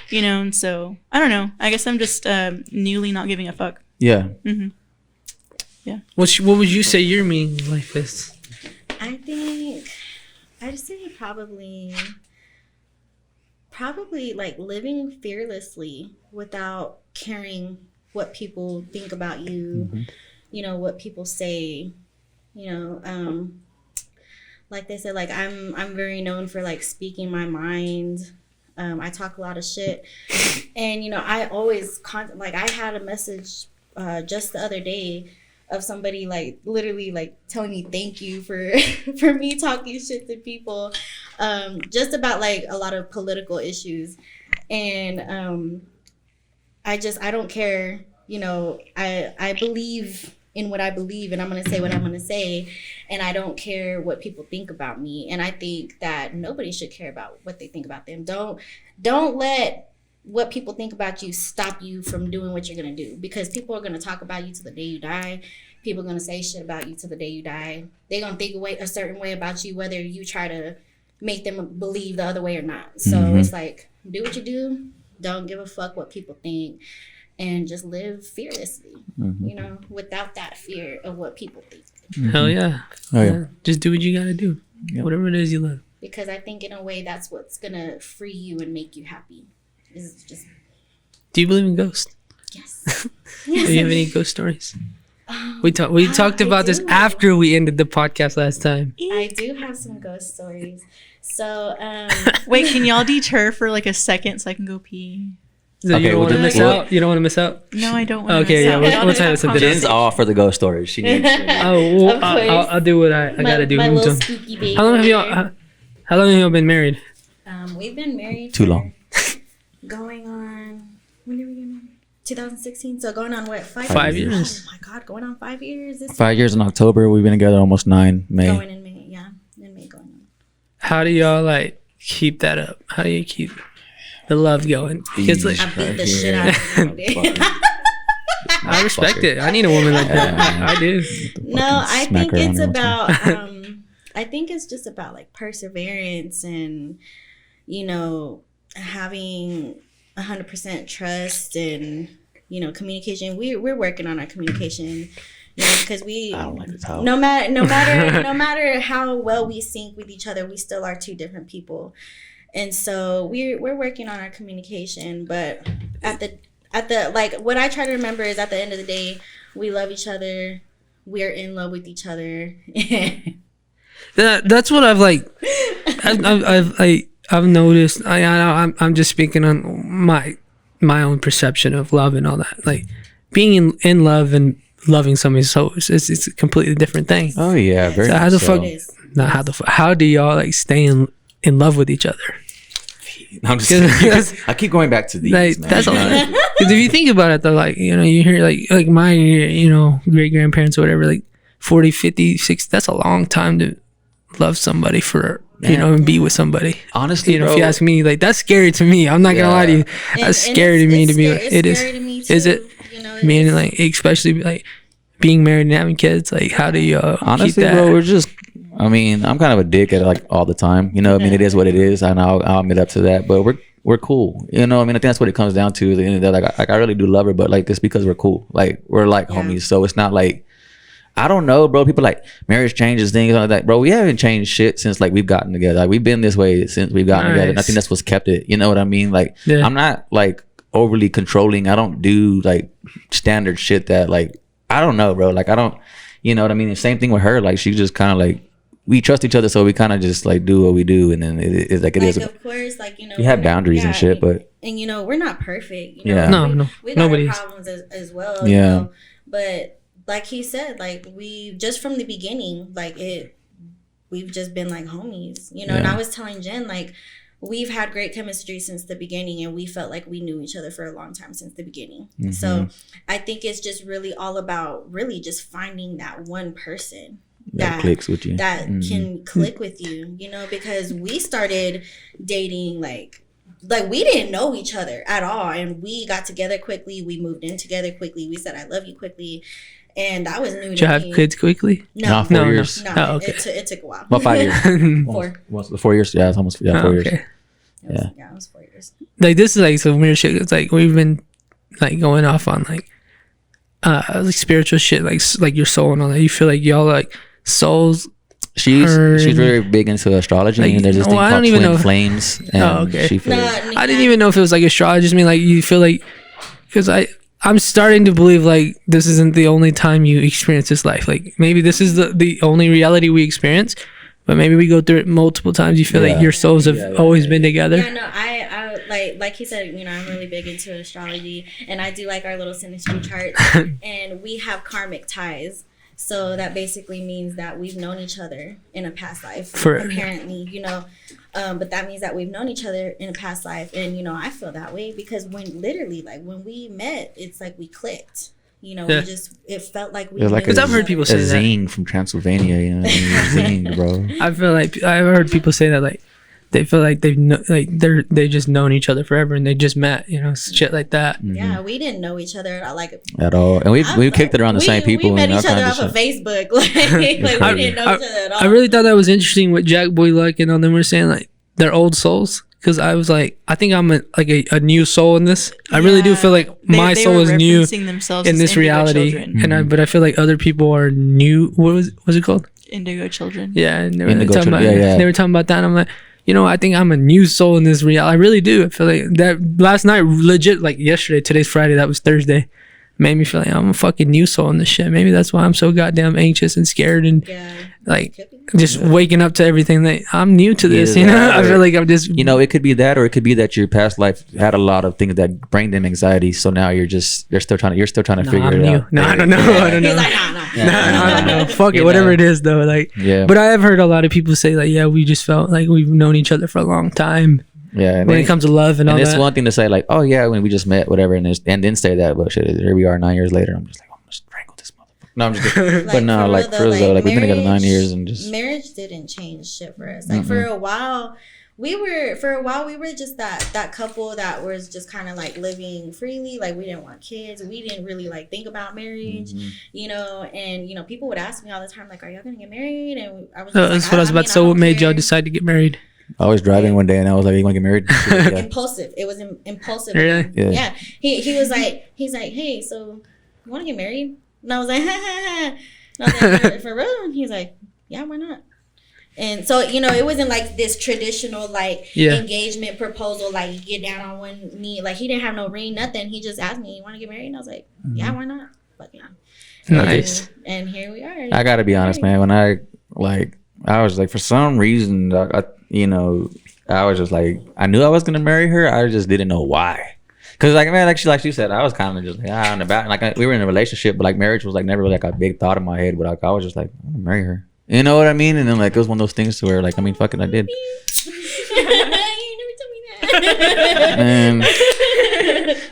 you know. And so I don't know, I guess I'm just newly not giving a fuck. Yeah. What would you say your meaning of life is? I think I'd say probably like living fearlessly without caring what people think about you, you know, what people say, you know, like they said, like I'm very known for like speaking my mind. I talk a lot of shit, and you know, I always like I had a message just the other day of somebody like literally like telling me thank you for for me talking shit to people, just about like a lot of political issues. And I don't care, you know, I believe in what I believe, and I'm gonna say what I'm gonna say, and I don't care what people think about me. And I think that nobody should care about what they think about them. Don't let what people think about you stop you from doing what you're gonna do, because people are gonna talk about you to the day you die. People are gonna say shit about you to the day you die. They're gonna think a certain way about you, whether you try to make them believe the other way or not. So it's like, do what you do, don't give a fuck what people think, and just live fearlessly, you know, without that fear of what people think. Hell yeah. Oh, yeah. Just do what you gotta do, whatever it is you love. Because I think in a way that's what's gonna free you and make you happy. Is just Do you believe in ghosts? Yes. Do you have any ghost stories? We talked about this do. after we ended the podcast last time. I do have some ghost stories. So, Wait, can y'all deter for like a second so I can go pee? So Okay, you don't we'll want to do- miss we'll- out? You don't want to miss out? No, I don't want Okay, yeah, to. we'll try to set this Jen's all for the ghost stories. She needs. Oh, well, Of course. I'll do what I gotta do. My Me little too. spooky baby. How long have y'all been married? We've been married Too for long. Going on, when did we get married? 2016. So going on what? 5 years. Oh my God, going on 5 years. This 5 years in October. We've been together almost 9 May. Going in May, yeah, in May going on. How do y'all like keep that up? How do you keep the love going? Because like, I beat the shit out of him. I respect it. I need a woman like that. I do. No, I Smack think her it's on her one about I think it's just about like perseverance and having 100% trust and communication. We're working on our communication, because we I don't like this house. no matter how well we sync with each other, we still are two different people. And so we're working on our communication, but at the like, what I try to remember is at the end of the day, we love each other. We're in love with each other. That's what I've like. I've noticed. I'm just speaking on my own perception of love and all that. Like being in love and loving somebody, so it's a completely different thing. Oh yeah, very. So how the fuck? It is. Not how do y'all like stay in love with each other? I'm just saying, because I keep going back to these. Like Man. that's all. Because if you think about it, though, like you hear like my great grandparents or whatever, like 40, 50, 60. That's a long time to love somebody for and be with somebody. Honestly, bro, if you ask me, like that's scary to me. I'm not gonna lie to you. That's scary to me to be. It is. Scary to me too, Is it? Meaning like especially like being married and having kids. Like how do you honestly, keep that? bro, we're just. I mean, I'm kind of a dick at it, like all the time. I mean, it is what it is, and I'll admit up to that. But we're cool. I mean, I think that's what it comes down to. At the end of the day, like I really do love her, but like just because we're cool, like we're like homies. So it's not like I don't know, bro. People like marriage changes things like that, bro. We haven't changed shit since like we've gotten together. Like we've been this way since we've gotten together. And I think that's what's kept it. You know what I mean? Like I'm not like overly controlling. I don't do like standard shit that like I don't know, bro. Like I don't, you know what I mean? The same thing with her. Like she just kind of like. We trust each other, so we kind of just like do what we do, and then it's like it is. Of course, like we have boundaries and shit, but we're not perfect. We got our problems as well. Yeah. But like he said, like we just from the beginning, we've just been like homies, And I was telling Jen, like we've had great chemistry since the beginning, and we felt like we knew each other for a long time since the beginning. Mm-hmm. So I think it's just really all about really just finding that one person. That clicks with you, that can click with you, because we started dating like we didn't know each other at all, and we got together quickly. We moved in together quickly. We said I love you quickly, and that was new. Did you have kids quickly? No, 4 years. No. Oh, okay. It took a while. About 5 years. 4 years. Yeah, it's almost 4 years. Okay. It was 4 years. Like this is like some weird shit. It's like we've been like going off on like spiritual shit, like your soul and all that. You feel like y'all like souls. She's very big into astrology, and there's this thing called twin flames. And okay. I didn't even know if it was like astrology. I mean, like you feel like, because I'm starting to believe like this isn't the only time you experience this life. Like maybe this is the only reality we experience, but maybe we go through it multiple times. You feel like your souls have always been together. Yeah, no, I like he said, I'm really big into astrology, and I do like our little synastry charts, and we have karmic ties. So that basically means that we've known each other in a past life, apparently, but that means that we've known each other in a past life. And, I feel that way because when we met, it's like we clicked, it felt like we, because I've heard people say that. Zing from Transylvania, Zing, bro. I feel like I've heard people say that, like, they feel like they just known each other forever and they just met, shit like that. Mm-hmm. Yeah, we didn't know each other at all, and we kicked it around the same people. We met each other off of Facebook, like we didn't know each other at all. I really thought that was interesting what Jack Boy Luck and all them were saying, like they're old souls. Because I was like, I think I'm a new soul in this. I really do feel like my soul is new in this reality, but I feel like other people are new. What was it called? Indigo children. Yeah, and they were talking about that, and I'm like, you know, I think I'm a new soul in this reality. I really do. I feel like that last night, legit, like yesterday, today's Friday, that was Thursday, made me feel like I'm a fucking new soul in this shit. Maybe that's why I'm so goddamn anxious and scared and like just waking up to everything. That I'm new to this, you know. I feel like I'm just, you know, it could be that, or it could be that your past life had a lot of things that bring them anxiety. So now you're still trying to figure it out. No, I don't know. I don't know. He's like, I don't know. Fuck it, whatever it is though. Like, but I have heard a lot of people say like, yeah, we just felt like we've known each other for a long time. Yeah, when it comes to love and all that. And it's one thing to say like, oh yeah, when we just met, whatever, and then say that, but shit, here we are 9 years later. I'm just like, I'm gonna strangle this motherfucker. No, I'm just kidding. But no, like for real though, like we've been together 9 years and just marriage didn't change shit for us. Like for a while we were just that couple that was just kind of like living freely. Like we didn't want kids. We didn't really like think about marriage, you know. And you know, people would ask me all the time, like, "Are y'all gonna get married?" And I was just that's what I was about to say. What made y'all decide to get married? I was driving one day and I was like, "You want to get married?" Yeah. Impulsive. It was impulsive. Really? Yeah. He was like, he's like, "Hey, so you want to get married?" And I was like, "Ha ha ha." And I was like, for real? And he's like, "Yeah, why not?" And so, you know, it wasn't like this traditional like engagement proposal, like you get down on one knee. Like he didn't have no ring, nothing. He just asked me, "You want to get married?" And I was like, "Yeah, why not?" But yeah. Nice. And here we are. I gotta be honest, man. When I was like, for some reason, I you know, I was just like, I knew I was gonna marry her. I just didn't know why. Cause like, man, like she said, I was kind of just like, on the back. Like we were in a relationship, but like marriage was like never really like a big thought in my head. But like I was just like, I'm gonna marry her. You know what I mean? And then like it was one of those things to where like, I mean, fucking, I did. And,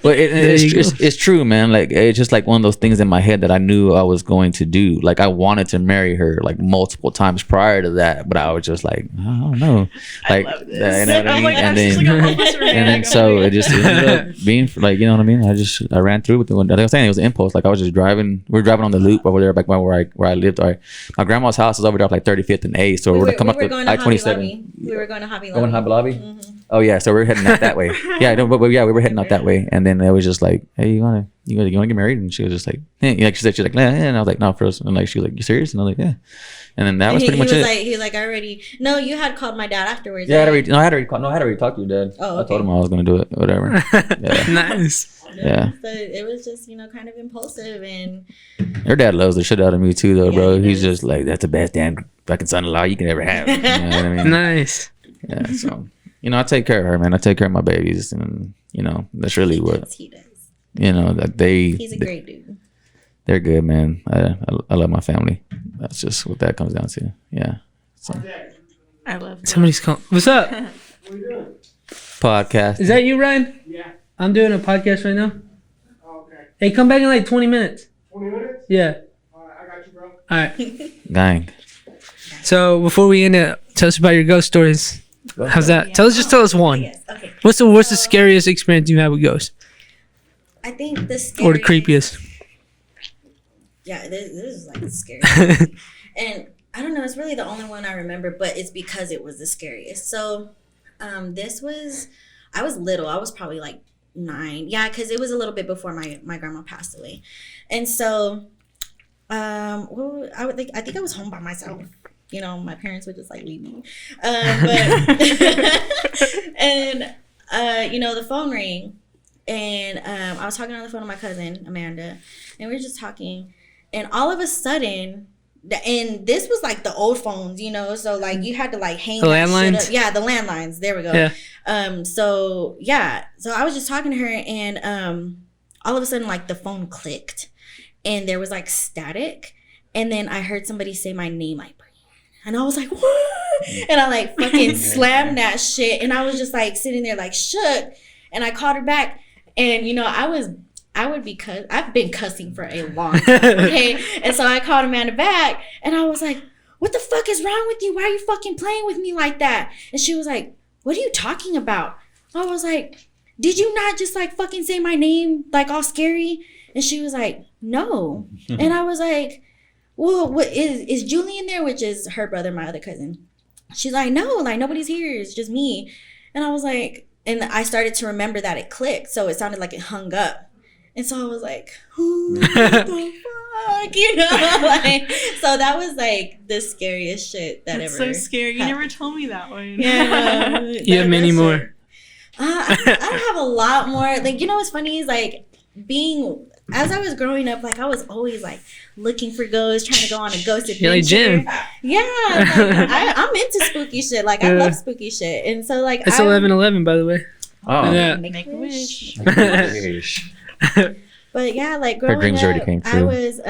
but it's true, man. Like it's just like one of those things in my head that I knew I was going to do. Like I wanted to marry her like multiple times prior to that, but I was just like, I don't know, like, you know what I mean? Like, and then so it just ended up being like, you know what I mean? I ran through with the one. Like I was saying, it was an impulse. Like I was just driving. We were driving on the loop over there, like where I lived. My grandma's house is over there, like 35th and 8th. So we're gonna come up to I-27. We were going to Hobby Lobby. Going to Hobby Lobby. Mm-hmm. Oh yeah, so we're heading out that way. Yeah, no, but yeah, we were heading out that way, and then it was just like, "Hey, you wanna get married?" And she was just like, like she said, she's like, "Nah," and I was like, "No, for us." And like she was like, "You serious?" And I was like, "Yeah." And then that was pretty much it. He was like, "I already." No, you had called my dad afterwards. Yeah, right? I had already talked to your dad. Oh, okay. I told him I was gonna do it, whatever. Yeah. Nice. Yeah. So it was just kind of impulsive, and your dad loves the shit out of me too, though, bro. He's just like, that's the best damn fucking son-in-law you can ever have. You know what I mean? Nice. Yeah. So. I take care of her, man. I take care of my babies, and that's really what he does. That he's a great dude. They're good, man. I love my family. That's just what that comes down to. Yeah. So. I love that. Somebody's calling. What's up? What are you doing? Podcast. Is that you, Ryan? Yeah. I'm doing a podcast right now. Oh, okay. Hey, come back in like 20 minutes. 20 minutes? Yeah. All right, I got you, bro. All right. Gang. So before we end it, tell us about your ghost stories. How's that? Tell us one. Yes. Okay. What's the scariest experience you had with ghosts? I think the scariest. Or the creepiest? Yeah, this is like the scary. And I don't know, it's really the only one I remember, but it's because it was the scariest. So I was little. I was probably like 9. Yeah, because it was a little bit before my grandma passed away. And so I think I was home by myself. My parents would just like leave me. And the phone rang, and I was talking on the phone with my cousin Amanda, and we were just talking, and all of a sudden, and this was like the old phones, so like you had to like hang the landlines. Yeah, the landlines. There we go. Yeah. So I was just talking to her, and all of a sudden like the phone clicked, and there was like static, and then I heard somebody say my name like. And I was like, what? And I like fucking slammed that shit. And I was just like sitting there like shook. And I called her back. And I've been cussing for a long time. Okay. And so I called Amanda back, and I was like, what the fuck is wrong with you? Why are you fucking playing with me like that? And she was like, what are you talking about? I was like, did you not just like fucking say my name like all scary? And she was like, no. And I was like, well, what is Julie in there, which is her brother, my other cousin? She's like, no, like nobody's here. It's just me. And I was like, and I started to remember that it clicked. So it sounded like it hung up. And so I was like, what the fuck? you know, like, so that was like the scariest shit that That's ever. so scary. You happened. never told me that one. Yeah, no, You have many more. I don't have a lot more. Like, you know what's funny is like being as I was growing up, like I was always like looking for ghosts, trying to go on a ghost adventure. You're like Jim. Yeah, like, I'm into spooky shit. Like I love spooky shit, and so like It's 11/11, by the way. Oh. Yeah. Make a wish. Wish. But yeah, like Her growing dreams up, already came I true. was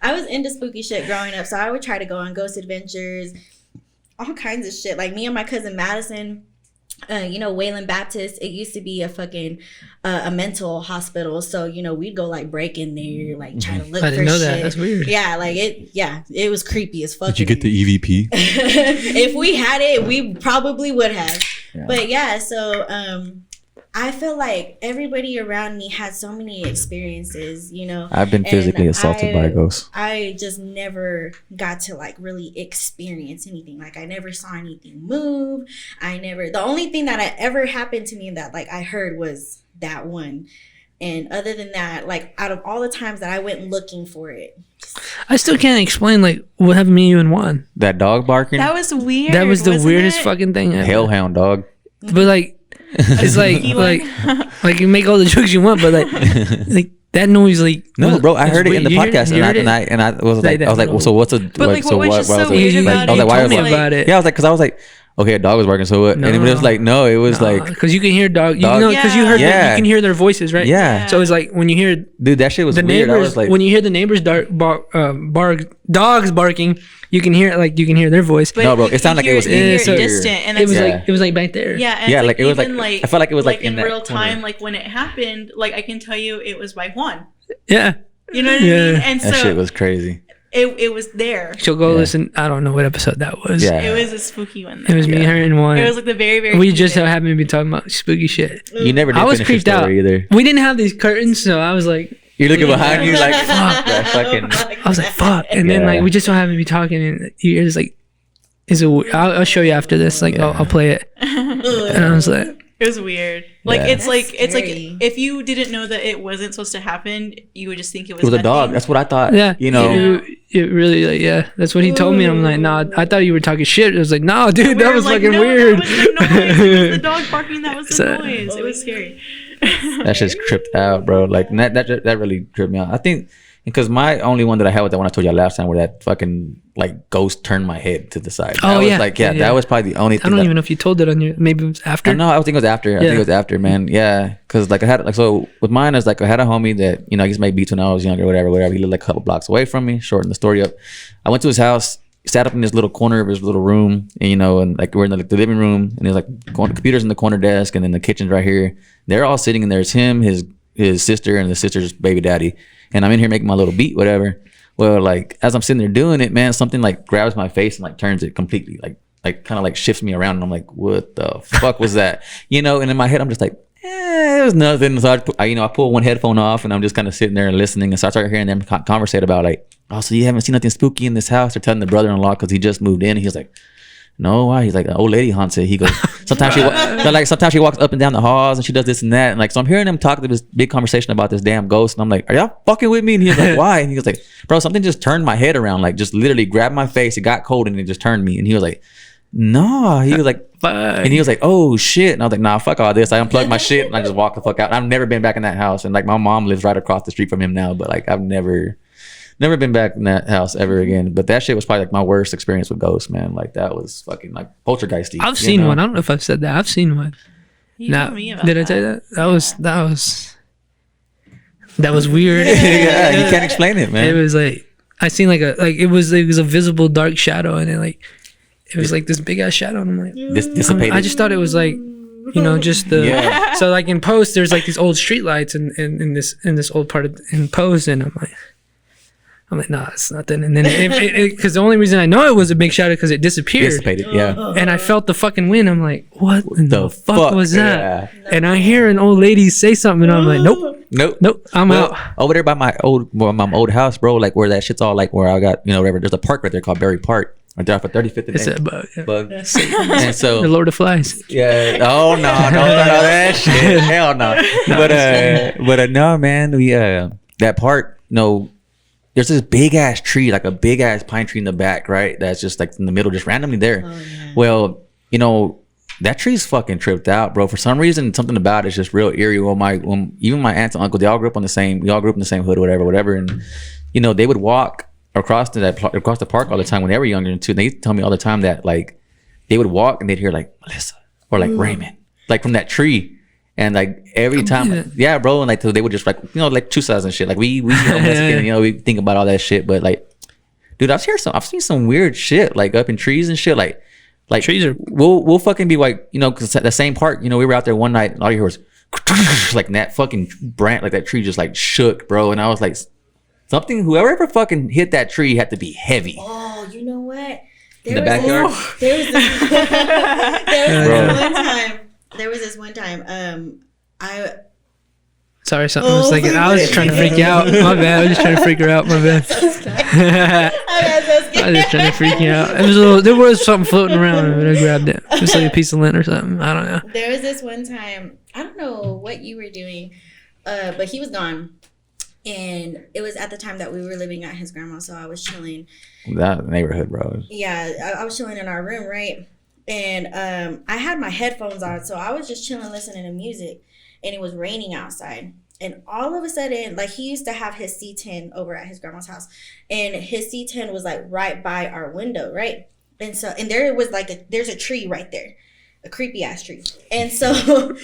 I was into spooky shit growing up, so I would try to go on ghost adventures, all kinds of shit. Like me and my cousin Madison, you know, Wayland Baptist, it used to be a fucking a mental hospital, so you know we'd go like break in there, like try to look I didn't for know shit. that. That's weird. Yeah, like it was creepy as fuck. Did you get the EVP? If we had it, we probably would have. Yeah. But yeah, so I feel like everybody around me had so many experiences, you know. I've been physically assaulted by a ghost. I just never got to like really experience anything. Like I never saw anything move. The only thing that ever happened to me that like I heard was that one. And other than that, like out of all the times that I went looking for it, I still can't explain like what happened to me and Juan. That dog barking? That was weird. That was the wasn't weirdest it? fucking thing ever. Hellhound dog. But like, it's like you make all the jokes you want, but like that noise, like No, bro, I it's heard it in the weird. You podcast, heard it? and I was Say like, that, I was like, bro. well, so what's a? But like, what was just so weird about I was it? like, why Tell was me like, about it. yeah, I was like, because I was like, okay, a dog was barking, so what? No. And it was like, no, it was like, because you can hear dog, you Dog- know, because you heard Yeah. you can hear their voices, right? yeah, So it's like when you hear dude, that shit was the weird. I neighbors, was like, when you hear the neighbors dogs barking, you can hear you can hear their voice. But No, bro, you it sounded like it hear was you hear in it here. distant, and It was that's Yeah. like it was like back there. yeah, and Yeah, it's like, it was even, like- I felt like it was, like, in in that real corner. time, like when it happened. Like I can tell you, it was by Juan. Yeah. You know what I Yeah. mean? And that so shit was crazy. it was there. She'll go Yeah. listen. I don't know what episode that was. Yeah. It was a spooky one. It was me, Yeah. her, and Juan. It was like the very very. We just beginning. happened to be talking about spooky shit. You never did I was finish your creeped out. story either. We didn't have these curtains, so I was like, You're looking behind you like, Fuck. that fucking. I was like, fuck. And then Yeah. like we just so happened to be talking, and you hear this like, I'll show you after this. Like I'll play it. And I was like, It was weird. Like Yeah. it's like That's like scary. if you didn't know that it wasn't supposed to happen, you would just think it was. It was a dog. nothing. That's what I thought. yeah, You know. it really like yeah. That's what he told me. And I'm like, nah. I thought you were talking shit. It was like, no, dude, We that were was like, fucking no, weird. That was the noise. It was the dog barking. That was the So- noise. It was scary. That shit's tripped out, bro. Like that really tripped me out. I think because my only one that I had with that one I told you last time, where that fucking like ghost turned my head to the side. Oh, That was yeah. like Yeah. that was probably the only I thing. don't that, even know if you told it on your. Maybe it was after. I know. I think it was after. I think Yeah. it was after, man. Yeah, because like I had like so with mine is like I had a homie that I used to make beats when I was younger, whatever. He lived like a couple blocks away from me. Shorten the story up, I went to his house, sat up in this little corner of his little room, and and like we're in the living room, and there's like computers in the corner desk, and then the kitchen's right here. They're all sitting, and there's him, his sister, and the sister's baby daddy, and I'm in here making my little beat, whatever. Well, like as I'm sitting there doing it, man, something like grabs my face and like turns it completely, like kind of like shifts me around, and I'm like, what the fuck was that? And in my head, I'm just like, it was nothing. So I pull one headphone off, and I'm just kind of sitting there and listening, and so I start hearing them conversate about like, oh, so you haven't seen nothing spooky in this house? They're telling the brother-in-law because he just moved in, and he's like, no, why? He's like, an old lady haunts it. He goes, sometimes she walks up and down the halls, and she does this and that, and like so I'm hearing them talk to this big conversation about this damn ghost, and I'm like, are y'all fucking with me? And he's like, why? And he was like, bro, something just turned my head around, like just literally grabbed my face. It got cold, and it just turned me. And he was like, no. He was like, and he was like, oh shit. And I was like, nah, fuck all this. I unplugged my shit and I just walked the fuck out. I've never been back in that house, and like my mom lives right across the street from him now, but like I've never been back in that house ever again. But that shit was probably like my worst experience with ghosts, man. Like that was fucking like poltergeisty. I've seen one. I don't know if I've said that. I've seen one. You Now, told me about did I tell you that? That was weird. Yeah, you can't explain it, man. It was like I seen it was a visible dark shadow, and it was like this big ass shadow, and I'm like, Dissipated. I just thought it was like, just the. Yeah. So like in post, there's like these old street lights in this old part of in post, and I'm like, nah, it's nothing. And then because the only reason I know it was a big shadow because it disappeared. Dissipated, yeah. And I felt the fucking wind. I'm like, what in the fuck fuck? was that? Yeah. And I hear an old lady say something, and I'm like, nope, I'm Well, out. over there by my old house, bro, like where that shit's all like where I got, whatever. There's a park right there called Berry Park. Right there for 35th and It's a 8th. bug. Yeah. Bug. And The so, Lord of Flies. yeah. Oh, no, don't know that shit. Hell no. But no, man, we, that park, there's this big ass tree, like a big ass pine tree in the back, right? That's just like in the middle, just randomly there. Oh, yeah. Well, that tree's fucking tripped out, bro. For some reason, something about it's just real eerie. Even my aunts and uncles, we all grew up in the same hood, whatever. And they would walk across the park all the time when they were younger too. And they tell me all the time that like they would walk and they'd hear like Melissa or like Raymond, like from that tree. And like every time, yeah, bro, and like they would just like like two sides and shit. Like we Mexican, we think about all that shit, but like, dude, I've seen some weird shit like up in trees and shit. Like trees are. We'll fucking be like because the same park, we were out there one night and all you hear was like that fucking branch, like that tree just like shook, bro. And I was like, whoever fucking hit that tree had to be heavy. Oh, you know what? In the backyard. There was this one time. Sorry, something was thinking. I was just trying to freak you out. My bad. I was just trying to freak her out. My bad. I was just trying to freak you out. There was something floating around, and I grabbed it. Just like a piece of lint or something. I don't know. There was this one time. I don't know what you were doing, but he was gone, and it was at the time that we were living at his grandma's. So I was chilling. That neighborhood, bro. Yeah, I was chilling in our room, right? And I had my headphones on, so I was just chilling, listening to music, and it was raining outside. And all of a sudden, like he used to have his C10 over at his grandma's house, and his C10 was like right by our window, right? And so, and there was like there's a tree right there, a creepy ass tree. And so,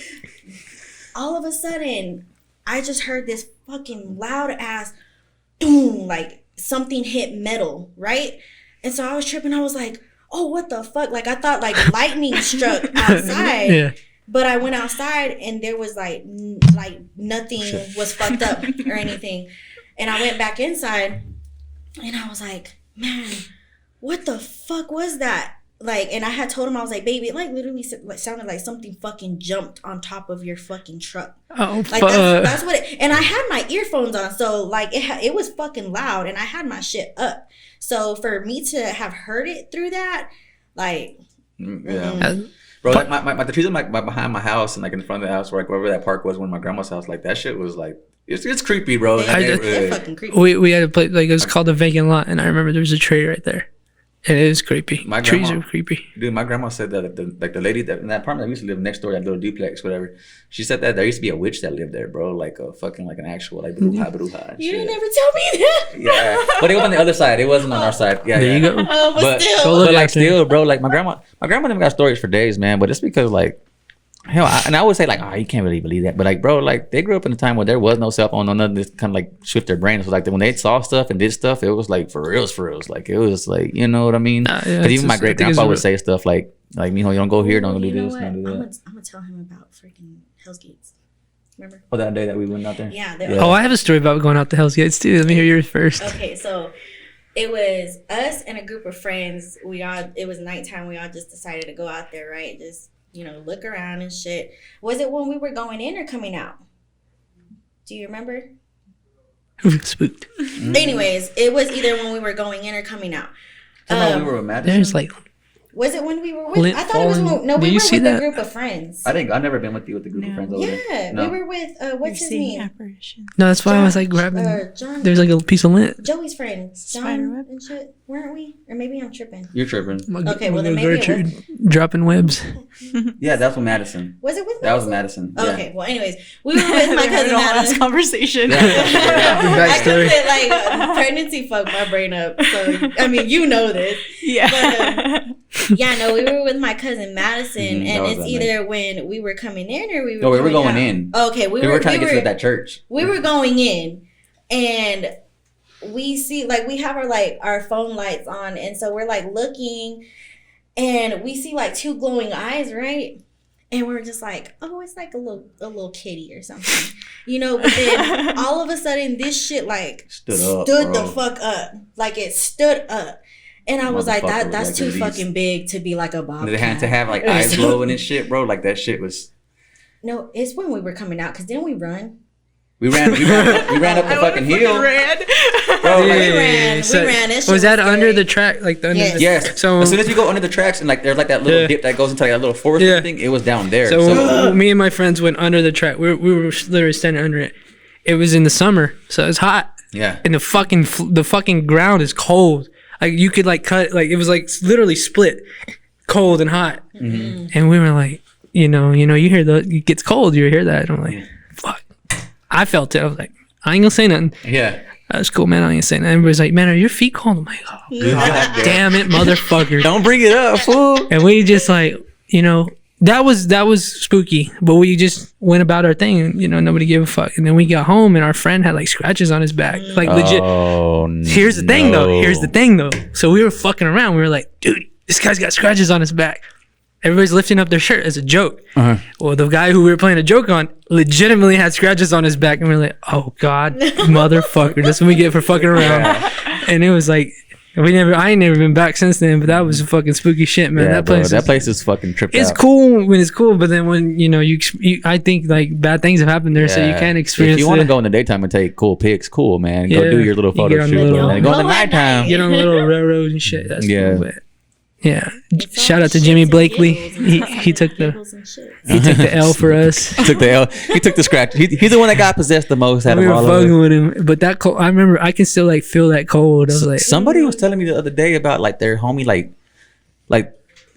all of a sudden, I just heard this fucking loud ass boom, like something hit metal, right? And so I was tripping. I was like, oh, what the fuck? Like, I thought like lightning struck outside. Yeah. But I went outside and there was like nothing was fucked up or anything. And I went back inside and I was like, man, what the fuck was that? Like, and I had told him, I was like, baby, it like literally sounded like something fucking jumped on top of your fucking truck. Oh, like fuck. that's what it, and I had my earphones on. So like it was fucking loud and I had my shit up. So for me to have heard it through that, like, bro, like the trees are like behind my house and like in front of the house, where like wherever that park was, when my grandma's house, like that shit was like it's creepy, bro. They're fucking creepy. We had a place like it was called a vacant lot, and I remember there was a tree right there. It is creepy. Trees are creepy. Dude, my grandma said that the lady that in that apartment that we used to live next door, that little duplex, whatever. She said that there used to be a witch that lived there, bro. Like a fucking like an actual like bruja. You didn't ever tell me that. Yeah, but it was on the other side. It wasn't on our side. Yeah, there you go. Oh, but still, bro. Like my grandma never got stories for days, man. But it's because like. Hell, I would say like, you can't really believe that, but like, bro, like they grew up in a time where there was no cell phone, no nothing to kind of like shift their brains. So like when they saw stuff and did stuff, it was like for reals. Like it was like, you know what I mean? Because even my great grandpa would say stuff like you don't go here, don't do this, don't do that. I'm gonna tell him about freaking Hell's Gates. Remember? Oh, that day that we went out there. Yeah. Oh, I have a story about going out the Hell's Gates too. Let me hear yours first. Okay, so it was us and a group of friends. It was nighttime. We all just decided to go out there, right? Just look around and shit. Was it when we were going in or coming out? Do you remember? Spooked. Anyways, it was either when we were going in or coming out. We were with Madison. There's like. Was it when we were with? I thought it was when. No, we were with a group of friends. I've never been with you with the group of friends over there. Yeah, we were with what's his name? Apparition. No, that's why I was like grabbing. John, there's like a piece of lint. Joey's friend, John and shit. Weren't we? Or maybe I'm tripping. You're tripping. Okay, well then maybe it was. Dropping webs. Yeah, that's with Madison. Was it with Madison? That was Madison. Yeah. Okay, well anyways, we were with my cousin Madison. Conversation. I couldn't like pregnancy fucked my brain up. So I mean, you know this. Yeah. But, yeah, no, we were with my cousin Madison, and it's either when we were coming in or we were. No, we were going out. in. Okay, we were trying to get to that church. We were going in, and we see like we have our phone lights on, and so we're like looking, and we see like two glowing eyes, right? And we're just like, oh, it's like a little kitty or something, But then all of a sudden, this shit like stood the fuck up, like it stood up. And I was like, that's like too fucking big to be like a bobcat. They had to have like eyes glowing and shit, bro. Like that shit was. No, it's when we were coming out, because then we run. We ran up the fucking hill. Bro, we ran. Was that under the track? Like the under the, yes. So as soon as you go under the tracks and like there's like that little dip that goes into like that little forest thing, it was down there. So me and my friends went under the track. We were literally standing under it. It was in the summer, so it was hot. Yeah. and the fucking ground is cold. Like you could like cut, like it was like literally split, cold and hot. Mm-hmm. And we were like, you hear it gets cold, you hear that. And I'm like, fuck. I felt it. I was like, I ain't gonna say nothing. Yeah. That's cool, man. I ain't gonna say nothing. Everybody's like, man, are your feet cold? I'm like, oh, damn it, motherfucker. Don't bring it up, fool. And we just like, that was spooky. But we just went about our thing. And, nobody gave a fuck. And then we got home and our friend had like scratches on his back. Like legit. Oh, Here's the thing though. So we were fucking around. We were like, dude, this guy's got scratches on his back. Everybody's lifting up their shirt as a joke. Uh-huh. Well, the guy who we were playing a joke on legitimately had scratches on his back. And we were like, oh God, motherfucker. That's what we get for fucking around. And it was like, I ain't never been back since then, but that was fucking spooky shit, man. Yeah, that place is fucking tripped out. It's cool when it's cool, but then when I think like bad things have happened there, so you can't experience. If you want to go in the daytime and take cool pics, cool, man. Go do your little photo shoot, and go in the nighttime. Get on a little railroad and shit. That's yeah. Cool, yeah. Shout out to Jimmy Blakely. He took the L for us. He took the L. He took the scratch. He's the one that got possessed the most out We of were all of fucking us. with him, but that cold. I remember I can still like feel that cold. I was like, somebody was telling me the other day about like their homie, like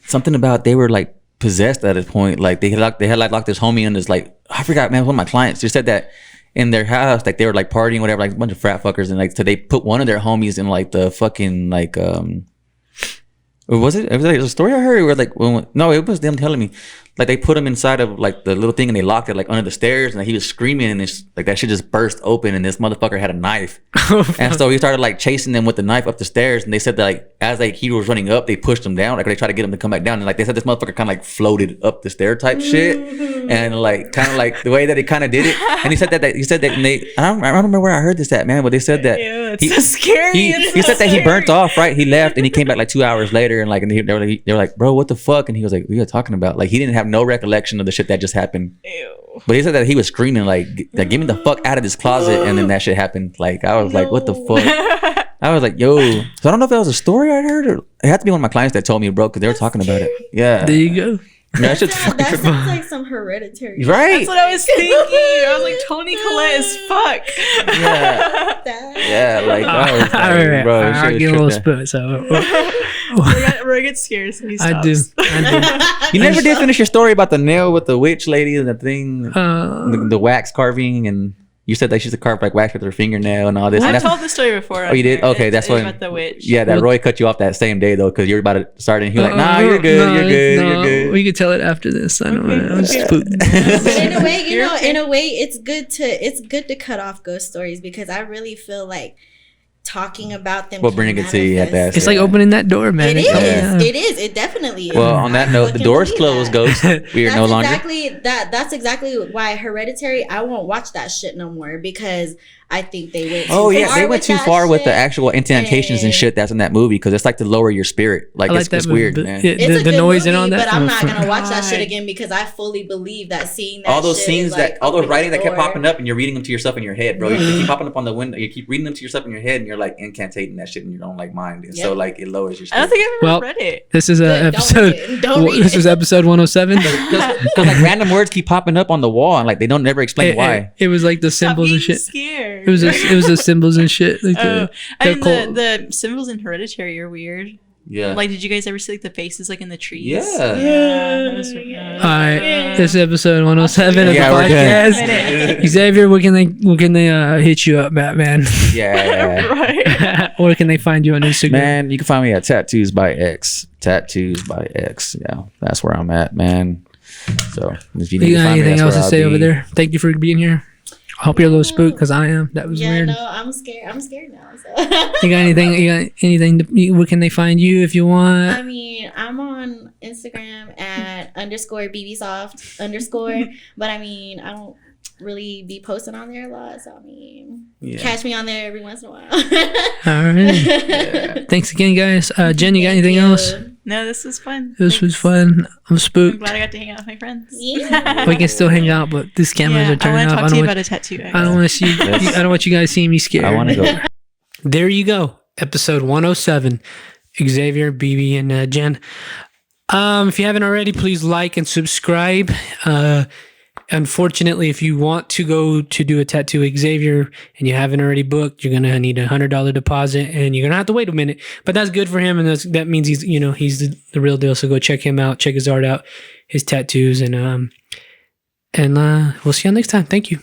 something about they were like possessed at a point. Like they had locked this homie in this, like, I forgot, man. One of my clients just said that in their house, like they were like partying, whatever, like a bunch of frat fuckers, and like so they put one of their homies in like the fucking like was it? It was like a story I heard where like no, it was them telling me like they put him inside of like the little thing and they locked it like under the stairs, and like, he was screaming and it's like that shit just burst open and this motherfucker had a knife. And so he started like chasing them with the knife up the stairs, and they said that like as like he was running up, they pushed him down, like they tried to get him to come back down, and like they said this motherfucker kind of like floated up the stair type shit, and like kind of like the way that he kind of did it. And he said that and they I don't remember where I heard this at, man, but they said that it's so scary. He said that he burnt off, right? He left and he came back like 2 hours later, and like they were like, bro, what the fuck? And he was like, what are you talking about? Like he didn't have no recollection of the shit that just happened. Ew. But he said that he was screaming like get me the fuck out of this closet, and then that shit happened. Like I was like, what the fuck? I was like, yo. So I don't know if that was a story I heard, or it had to be one of my clients that told me, bro, because they were talking about it. Yeah. there you go. Yeah, that shit's fucking That tripping. sounds like some hereditary. Right. That's what I was thinking. I was like, Tony Collette is fuck. Yeah. That- Yeah, like I was like, All right, bro, this I shit get a was little tripping. spoon. So Roy gets scared, so he I do. stops. You never did finish your story about the nail with the witch lady and the thing, the wax carving, and you said that she used to carve like wax with her fingernail and all this. And I've that's- told the story before. Oh, you did? Okay, that's what what. about the witch. Yeah, that Roy cut you off that same day though, because you were about to start, and he was like, "Nah, you're good, No, you're good, no, you're good." We could tell it after this. I don't know. I'm spooked. But in a way, You're okay. in a way, it's good to cut off ghost stories, because I really feel like talking about them. We'll can bring it to you at manifest. that. It's like opening that door, man. It is. Yeah. It is. It definitely is. Well, on that I note, the fucking door's believe closed, that. ghost. We are no longer. That's exactly why Hereditary. I won't watch that shit no more, because I think they went. Oh too yeah, far they went with too that far with the shit. actual incantations and shit that's in that movie, because it's like to lower your spirit. Like, I like it's that weird, movie, man. but It's the a good noise movie, and all that. but I'm Oh, not gonna watch that shit God. again, because I fully believe that seeing that All those shit scenes is like all those opening writing the that kept door. popping up, and you're reading them to yourself in your head, bro. You keep popping up on the window. You keep reading them to yourself in your head, and you're like incantating that shit in your own like mind, and so Yep. like it lowers your I don't spirit. think I've ever Well, read it. This is Don't episode. read it. Don't read This it. was episode 107. Because like random words keep popping up on the wall, and like they don't never explain why. It was like the Stop symbols and being shit. scared. It was the symbols and shit. Like Oh, I they're mean, cold. the symbols in Hereditary are weird. Yeah. Like, did you guys ever see like the faces like in the trees? Yeah. that was- All right, this is episode 107 of Yeah, the we're good. podcast. Xavier, where can they hit you up, Batman? Yeah. Right. Where can they find you on Instagram? Man, you can find me at Tattoos by X. Tattoos by X. Yeah, that's where I'm at, man. So if you need You to got find me, anything that's else where to I'll say be. over there? Thank you for being here. I hope you're a little spooked because I am. That was Yeah, weird. no, I'm scared. I'm scared now. So. You got anything? Where can they find you if you I want? mean, I'm on Instagram at _BBsoft_, but I mean, I don't really be posting on there a lot. So I mean, Yeah. catch me on there every once in a while. All right. Thanks again, guys. Jen, you got anything else? No, this was fun. This was Thanks. fun. I'm I'm spooked. glad I got to hang out with my friends. Yeah. We can still hang out, but these cameras Yeah, are turning I want off. to talk to you about a tattoo. I don't want to see. I don't want you guys seeing me scared. I want to go. There you go. Episode 107. Xavier, BB, and Jen. If you haven't already, please like and subscribe. Unfortunately, if you want to go to do a tattoo with Xavier and you haven't already booked, you're gonna need $100 deposit, and you're gonna have to wait a minute. But that's good for him, and that means he's the real deal. So go check him out, check his art out, his tattoos, and we'll see you next time. Thank you.